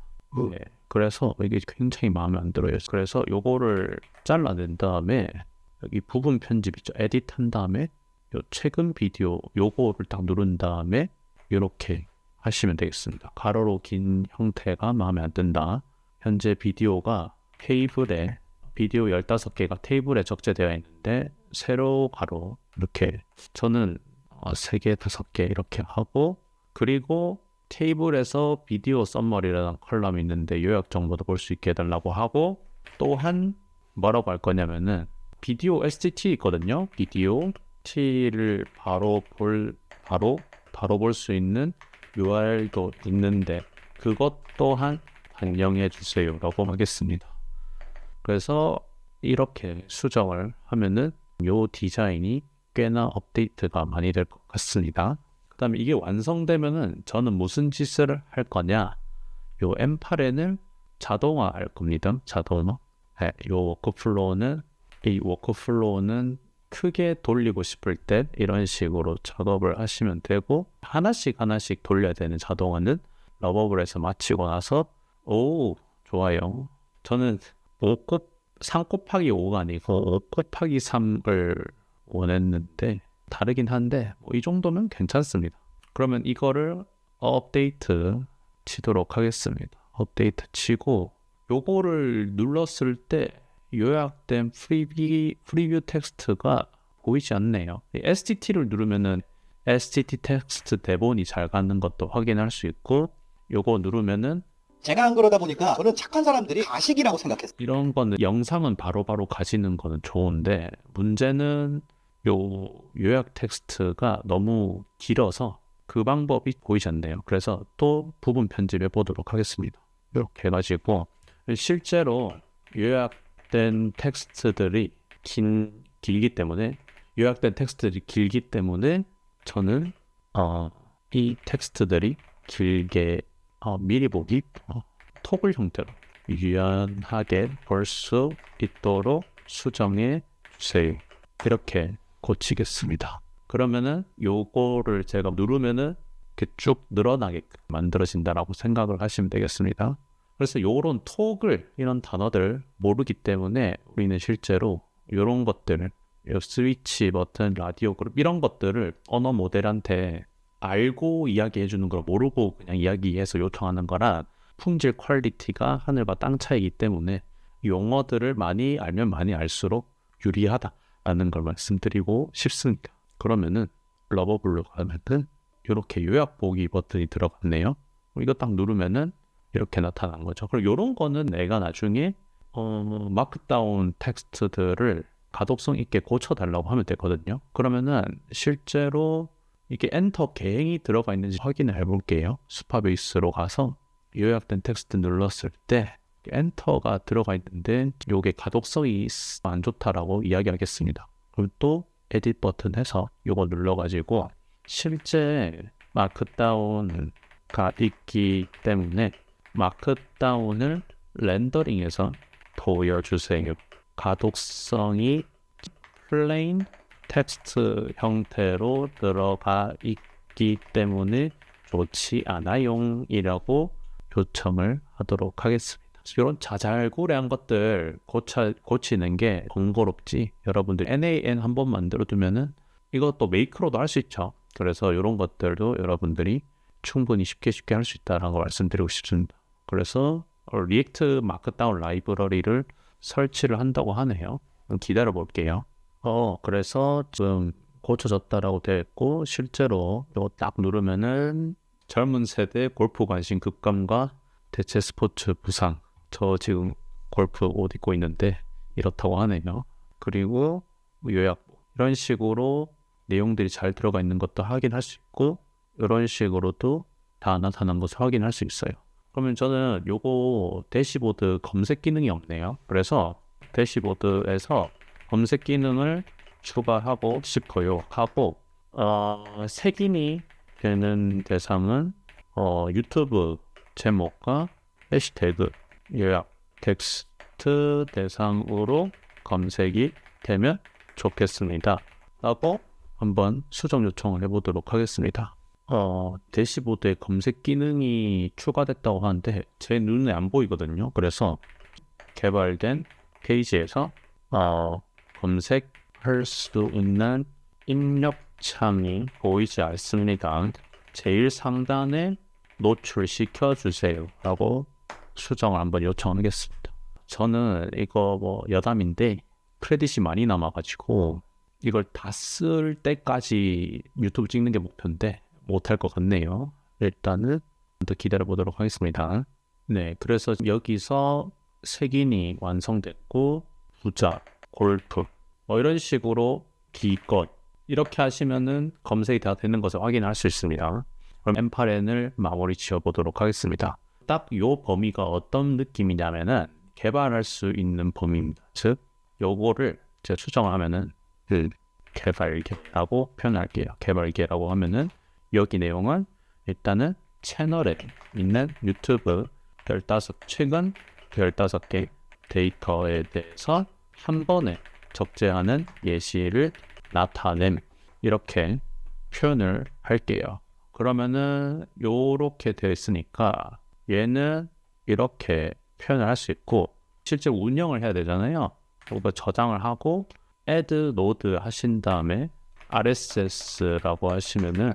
네, 그래서 이게 굉장히 마음에 안 들어요. 그래서 요거를 잘라낸 다음에 여기 부분 편집 있죠. 에디트 한 다음에 요 최근 비디오 요거를 딱 누른 다음에 이렇게 하시면 되겠습니다. 가로로 긴 형태가 마음에 안 든다. 현재 비디오가 테이블에 비디오 15개가 테이블에 적재되어 있는데 세로 가로 이렇게, 저는 3개, 5개 이렇게 하고, 그리고 테이블에서 비디오 썸머리라는 컬럼이 있는데 요약 정보도 볼 수 있게 해달라고 하고, 또한 뭐라고 할 거냐면은 비디오 STT 있거든요. 비디오 T를 바로 볼 수 있는 URL도 있는데 그것 또한 변경해 주세요 라고 하겠습니다. 그래서 이렇게 수정을 하면은 요 디자인이 꽤나 업데이트가 많이 될 것 같습니다. 그 다음에 이게 완성되면은 저는 무슨 짓을 할 거냐, 요 M8N을 자동화 할 겁니다. 자동화. 네, 이 워크플로우는 크게 돌리고 싶을 때 이런 식으로 작업을 하시면 되고, 하나씩 돌려야 되는 자동화는 러버블에서 마치고 나서, 좋아요. 저는 3 곱하기 5가 아니고 5 곱하기 3을 원했는데 다르긴 한데 이 정도면 괜찮습니다. 그러면 이거를 업데이트 치도록 하겠습니다. 업데이트 치고 요거를 눌렀을 때 요약된 프리뷰 텍스트가 보이지 않네요. STT를 누르면은 STT 텍스트 대본이 잘 가는 것도 확인할 수 있고, 요거 누르면은 제가 안 그러다 보니까 저는 착한 사람들이 가식이라고 생각했어요. 이런 거는 영상은 바로바로 가지는 거는 좋은데, 문제는 요 요약 텍스트가 너무 길어서 그 방법이 보이지 않네요. 그래서 또 부분 편집해 보도록 하겠습니다. 이렇게 해가지고 실제로 요약된 텍스트들이 길기 때문에 저는 이 텍스트들이 길게 미리 보기 토글 형태로 유연하게 볼 수 있도록 수정해 주세요. 이렇게 고치겠습니다. 그러면은 요거를 제가 누르면은 이렇게 쭉 늘어나게끔 만들어진다라고 생각을 하시면 되겠습니다. 그래서 요런 톡을 이런 단어들 모르기 때문에 우리는 실제로 요런 것들을 요 스위치 버튼, 라디오 그룹 이런 것들을 언어 모델한테 알고 이야기해 주는 걸 모르고 그냥 이야기해서 요청하는 거랑 품질 퀄리티가 하늘과 땅 차이기 때문에 용어들을 많이 알면 많이 알수록 유리하다라는 걸 말씀드리고 싶습니다. 그러면은 러버블로 가면은 이렇게 요약 보기 버튼이 들어갔네요. 이거 딱 누르면은 이렇게 나타난 거죠. 그리고 이런 거는 내가 나중에 마크다운 텍스트들을 가독성 있게 고쳐달라고 하면 되거든요. 그러면은 실제로 이게 엔터 계행이 들어가 있는지 확인을 해볼게요. 스파베이스로 가서 요약된 텍스트 눌렀을 때 엔터가 들어가 있는데 이게 가독성이 안 좋다라고 이야기하겠습니다. 그럼 또 에딧 버튼 해서 이거 눌러가지고 실제 마크다운가 있기 때문에 마크다운을 렌더링해서 보여주세요. 가독성이 플레인 텍스트 형태로 들어가 있기 때문에 좋지 않아요 이라고 요청을 하도록 하겠습니다. 이런 자잘구레한 것들 고치는 게 번거롭지. 여러분들 NaN 한번 만들어 두면은 이것도 메이크로도 할 수 있죠. 그래서 이런 것들도 여러분들이 충분히 쉽게 할 수 있다라고 말씀드리고 싶습니다. 그래서 리액트 마크다운 라이브러리를 설치를 한다고 하네요. 기다려 볼게요. 그래서 지금 고쳐졌다라고 되어 있고 실제로 이거 딱 누르면은 젊은 세대 골프 관심 급감과 대체 스포츠 부상. 저 지금 골프 옷 입고 있는데 이렇다고 하네요. 그리고 요약 이런 식으로 내용들이 잘 들어가 있는 것도 확인할 수 있고 이런 식으로도 다 나타난 것을 확인할 수 있어요. 그러면 저는 요거 대시보드 검색 기능이 없네요. 그래서 대시보드에서 검색 기능을 추가하고 싶어요. 하고 색인이 되는 대상은 유튜브 제목과 해시태그 요약 텍스트 대상으로 검색이 되면 좋겠습니다. 라고 한번 수정 요청을 해보도록 하겠습니다. 대시보드에 검색 기능이 추가됐다고 하는데 제 눈에 안 보이거든요. 그래서 개발된 페이지에서 검색할 수 있는 입력창이 보이지 않습니다. 제일 상단에 노출시켜 주세요 라고 수정을 한번 요청하겠습니다. 저는 이거 여담인데 크레딧이 많이 남아가지고 이걸 다 쓸 때까지 유튜브 찍는 게 목표인데 못할 것 같네요. 일단은 더 기다려 보도록 하겠습니다. 네, 그래서 여기서 색인이 완성됐고 부자, 골프 이런 식으로 기껏 이렇게 하시면은 검색이 다 되는 것을 확인할 수 있습니다. 그럼 M8N을 마무리 지어 보도록 하겠습니다. 딱 요 범위가 어떤 느낌이냐면은 개발할 수 있는 범위입니다. 즉 요거를 제가 수정을 하면은 개발계라고 표현할게요. 개발계라고 하면은 여기 내용은 일단은 채널에 있는 유튜브 15 최근 15개 데이터에 대해서 한 번에 적재하는 예시를 나타냄 이렇게 표현을 할게요. 그러면은 요렇게 되어 있으니까 얘는 이렇게 표현을 할 수 있고 실제 운영을 해야 되잖아요. 이거 저장을 하고 add node 하신 다음에 RSS라고 하시면은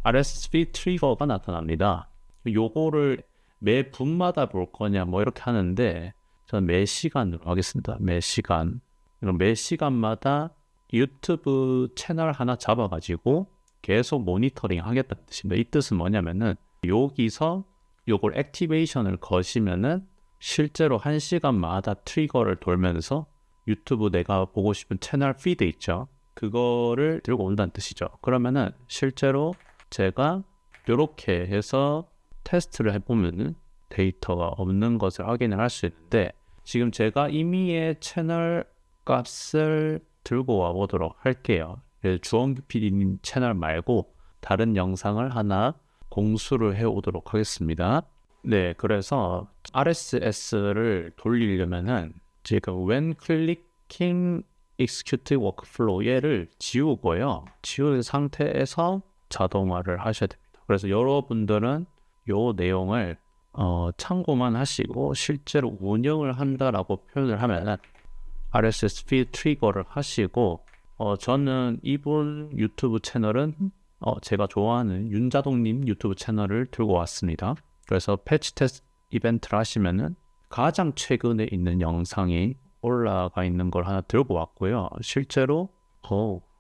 RSS feed 트리거가 나타납니다. 요거를 매 분마다 볼 거냐 이렇게 하는데 저는 매 시간으로 하겠습니다. 매 시간. 매 시간마다 유튜브 채널 하나 잡아가지고 계속 모니터링 하겠다는 뜻입니다. 이 뜻은 뭐냐면은 여기서 요걸 액티베이션을 거시면은 실제로 1시간마다 트리거를 돌면서 유튜브 내가 보고 싶은 채널 피드 있죠. 그거를 들고 온다는 뜻이죠. 그러면은 실제로 제가 이렇게 해서 테스트를 해보면은 데이터가 없는 것을 확인을 할 수 있는데 지금 제가 임의의 채널 값을 들고 와보도록 할게요. 주원규 PD님 채널 말고 다른 영상을 하나 공수를 해오도록 하겠습니다. 네, 그래서 RSS를 돌리려면은 지금 when clicking execute workflow 얘를 지우고요. 지운 상태에서 자동화를 하셔야 됩니다. 그래서 여러분들은 요 내용을 참고만 하시고 실제로 운영을 한다라고 표현을 하면은 RSS feed 트리거를 하시고 저는 이분 유튜브 채널은 제가 좋아하는 윤자동님 유튜브 채널을 들고 왔습니다. 그래서 패치 테스트 이벤트를 하시면은 가장 최근에 있는 영상이 올라가 있는 걸 하나 들고 왔고요. 실제로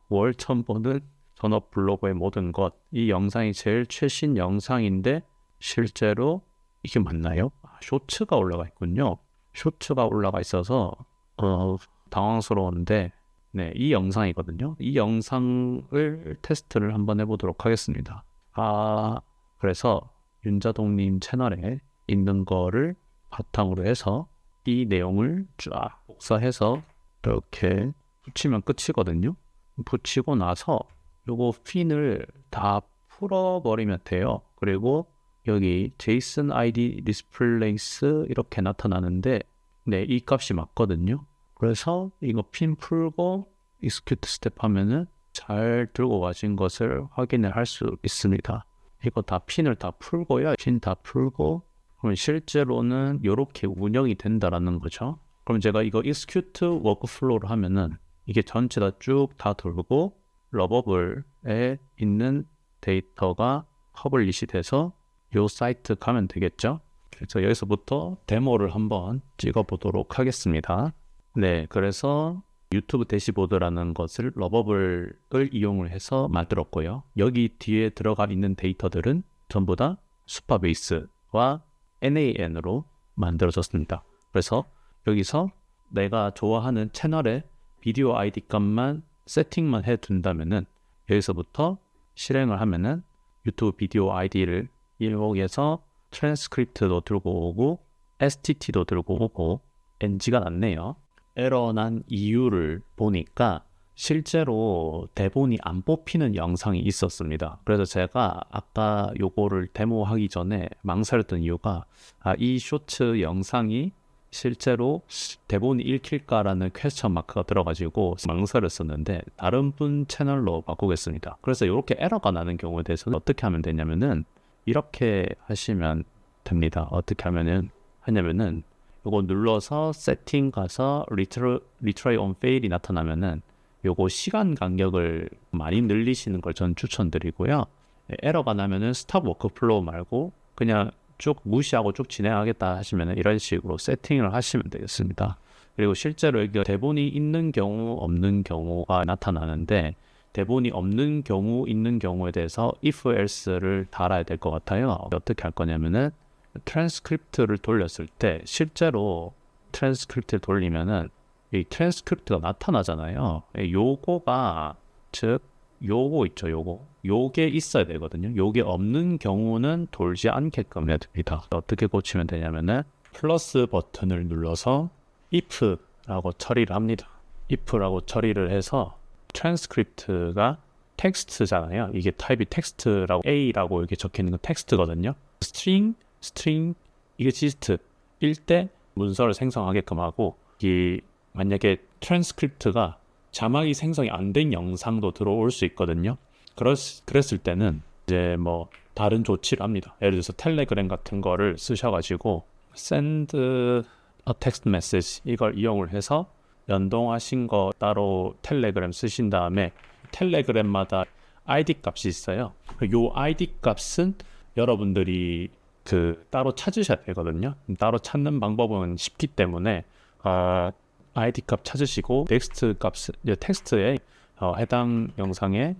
월 1000번은 전업 블로그의 모든 것, 이 영상이 제일 최신 영상인데 실제로 이게 맞나요? 쇼츠가 올라가 있군요. 쇼츠가 올라가 있어서 당황스러운데 네, 이 영상이거든요. 이 영상을 테스트를 한번 해보도록 하겠습니다. 그래서 윤자동님 채널에 있는 거를 바탕으로 해서 이 내용을 쫙 복사해서 이렇게 붙이면 끝이거든요. 붙이고 나서 요거 핀을 다 풀어버리면 돼요. 그리고 여기 JSON ID displace 이렇게 나타나는데 네, 이 값이 맞거든요. 그래서 이거 핀 풀고 execute 스텝 하면은 잘 들고 가신 것을 확인을 할 수 있습니다. 이거 다 핀을 다 풀고요. 핀 다 풀고 그러면 실제로는 이렇게 운영이 된다라는 거죠. 그럼 제가 이거 execute workflow를 하면은 이게 전체 다 쭉 다 돌고 러버블에 있는 데이터가 퍼블리시 돼서 이 사이트 가면 되겠죠. 그래서 여기서부터 데모를 한번 찍어 보도록 하겠습니다. 네, 그래서 유튜브 대시보드라는 것을 러버블을 이용을 해서 만들었고요. 여기 뒤에 들어가 있는 데이터들은 전부 다 수파베이스와 NAN으로 만들어졌습니다. 그래서 여기서 내가 좋아하는 채널의 비디오 아이디 값만 세팅만 해둔다면은 여기서부터 실행을 하면은 유튜브 비디오 아이디를 이용해서 트랜스크립트도 들고 오고 STT도 들고 오고 NG가 났네요. 에러 난 이유를 보니까 실제로 대본이 안 뽑히는 영상이 있었습니다. 그래서 제가 아까 요거를 데모하기 전에 망설였던 이유가 이 쇼츠 영상이 실제로 대본이 읽힐까라는 퀘스천 마크가 들어가지고 망설였었는데 다른 분 채널로 바꾸겠습니다. 그래서 이렇게 에러가 나는 경우에 대해서는 어떻게 하면 되냐면은 이렇게 하시면 됩니다. 어떻게 하냐면은 요거 눌러서 세팅 가서 retry on fail이 나타나면은 요거 시간 간격을 많이 늘리시는 걸 전 추천드리고요. 에러가 나면은 스탑 워크플로우 말고 그냥 쭉 무시하고 쭉 진행하겠다 하시면은 이런 식으로 세팅을 하시면 되겠습니다. 그리고 실제로 여기 대본이 있는 경우 없는 경우가 나타나는데 대본이 없는 경우 있는 경우에 대해서 if else를 달아야 될 것 같아요. 어떻게 할 거냐면은 트랜스크립트를 돌렸을 때 실제로 트랜스크립트를 돌리면은 이 트랜스크립트가 나타나잖아요. 요거가 즉 요거 있죠. 요게 있어야 되거든요. 요게 없는 경우는 돌지 않게끔 해야 됩니다. 어떻게 고치면 되냐면은 플러스 버튼을 눌러서 if라고 처리를 합니다. if라고 처리를 해서 트랜스크립트가 텍스트잖아요. 이게 타입이 텍스트라고 A라고 이렇게 적혀 있는 건 텍스트거든요. 스트링 이게 gist일 때 문서를 생성하게끔 하고 이 만약에 트랜스크립트가 자막이 생성이 안 된 영상도 들어올 수 있거든요. 그랬을 때는 이제 뭐 다른 조치를 합니다. 예를 들어서 텔레그램 같은 거를 쓰셔가지고 send a text message 이걸 이용을 해서 연동하신 거 따로 텔레그램 쓰신 다음에 텔레그램마다 ID 값이 있어요. 요 ID 값은 여러분들이 따로 찾으셔야 되거든요. 따로 찾는 방법은 쉽기 때문에 ID 값 찾으시고 텍스트 값 텍스트에 해당 영상에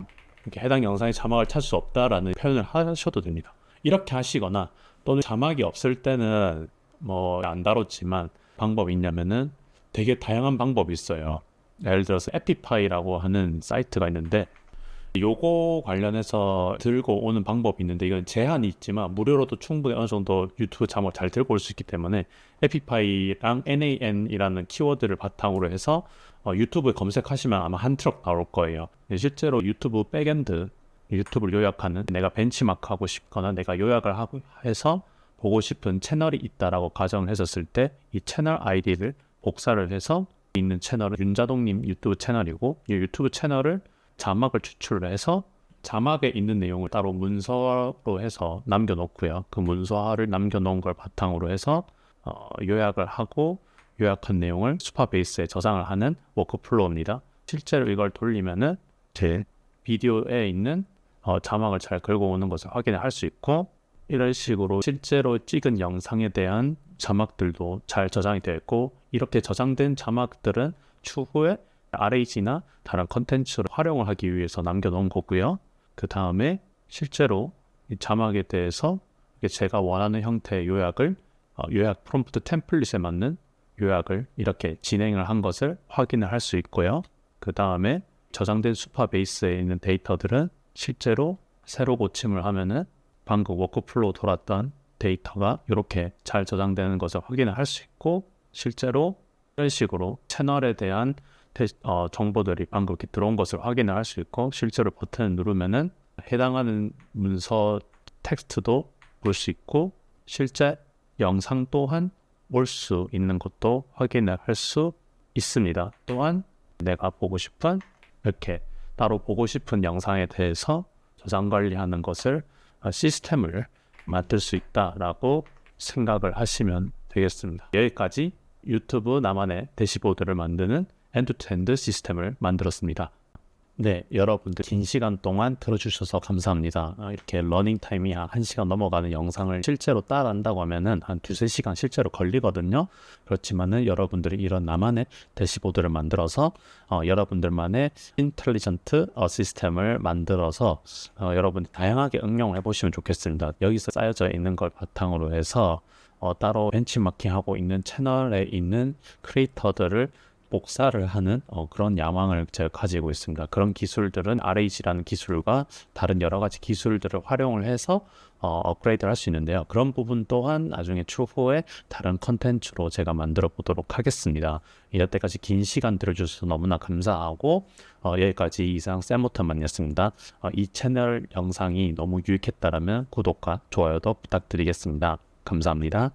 이렇게 해당 영상의 자막을 찾을 수 없다라는 표현을 하셔도 됩니다. 이렇게 하시거나 또는 자막이 없을 때는 뭐 안 다뤘지만 방법이 있냐면은 되게 다양한 방법이 있어요. 예를 들어서 에피파이라고 하는 사이트가 있는데 요거 관련해서 들고 오는 방법이 있는데 이건 제한이 있지만 무료로도 충분히 어느 정도 유튜브 자막을 잘 들고 올 수 있기 때문에 에피파이랑 NAN이라는 키워드를 바탕으로 해서 유튜브에 검색하시면 아마 한 트럭 나올 거예요. 실제로 유튜브 백엔드 유튜브를 요약하는 내가 벤치마크하고 싶거나 내가 요약을 해서 보고 싶은 채널이 있다라고 가정을 했었을 때 이 채널 아이디를 복사를 해서 있는 채널은 윤자동님 유튜브 채널이고, 이 유튜브 채널을 자막을 추출을 해서 자막에 있는 내용을 따로 문서로 해서 남겨놓고요. 그 문서를 남겨놓은 걸 바탕으로 해서 요약을 하고, 요약한 내용을 수파베이스에 저장을 하는 워크플로우입니다. 실제로 이걸 돌리면은 제 비디오에 있는 자막을 잘 긁어 오는 것을 확인할 수 있고, 이런 식으로 실제로 찍은 영상에 대한 자막들도 잘 저장이 되어 있고, 이렇게 저장된 자막들은 추후에 RH나 다른 컨텐츠를 활용을 하기 위해서 남겨놓은 거고요. 그 다음에 실제로 이 자막에 대해서 제가 원하는 형태의 요약을 요약 프롬프트 템플릿에 맞는 요약을 이렇게 진행을 한 것을 확인을 할 수 있고요. 그 다음에 저장된 수파베이스에 있는 데이터들은 실제로 새로 고침을 하면은 방금 워크플로우 돌았던 데이터가 이렇게 잘 저장되는 것을 확인을 할 수 있고, 실제로 이런 식으로 채널에 대한 정보들이 방금 이렇게 들어온 것을 확인을 할 수 있고, 실제로 버튼을 누르면은 해당하는 문서 텍스트도 볼 수 있고, 실제 영상 또한 올 수 있는 것도 확인을 할 수 있습니다. 또한 내가 보고 싶은 이렇게 따로 보고 싶은 영상에 대해서 저장 관리하는 것을 시스템을 만들 수 있다라고 생각을 하시면 되겠습니다. 여기까지 유튜브 나만의 대시보드를 만드는 엔드-투-엔드 시스템을 만들었습니다. 네, 여러분들 긴 시간 동안 들어주셔서 감사합니다. 이렇게 러닝타임이 한 1시간 넘어가는 영상을 실제로 따라한다고 하면은 한 2-3시간 실제로 걸리거든요. 그렇지만은 여러분들이 이런 나만의 대시보드를 만들어서 여러분들만의 인텔리전트 시스템을 만들어서 여러분 다양하게 응용을 해보시면 좋겠습니다. 여기서 쌓여져 있는 걸 바탕으로 해서 따로 벤치마킹하고 있는 채널에 있는 크리에이터들을 복사를 하는 그런 야망을 제가 가지고 있습니다. 그런 기술들은 RH라는 기술과 다른 여러 가지 기술들을 활용을 해서 업그레이드를 할 수 있는데요. 그런 부분 또한 나중에 추후에 다른 컨텐츠로 제가 만들어 보도록 하겠습니다. 이때까지 긴 시간 들어주셔서 너무나 감사하고 여기까지 이상 샘모터만이었습니다. 이 채널 영상이 너무 유익했다면 구독과 좋아요도 부탁드리겠습니다. 감사합니다.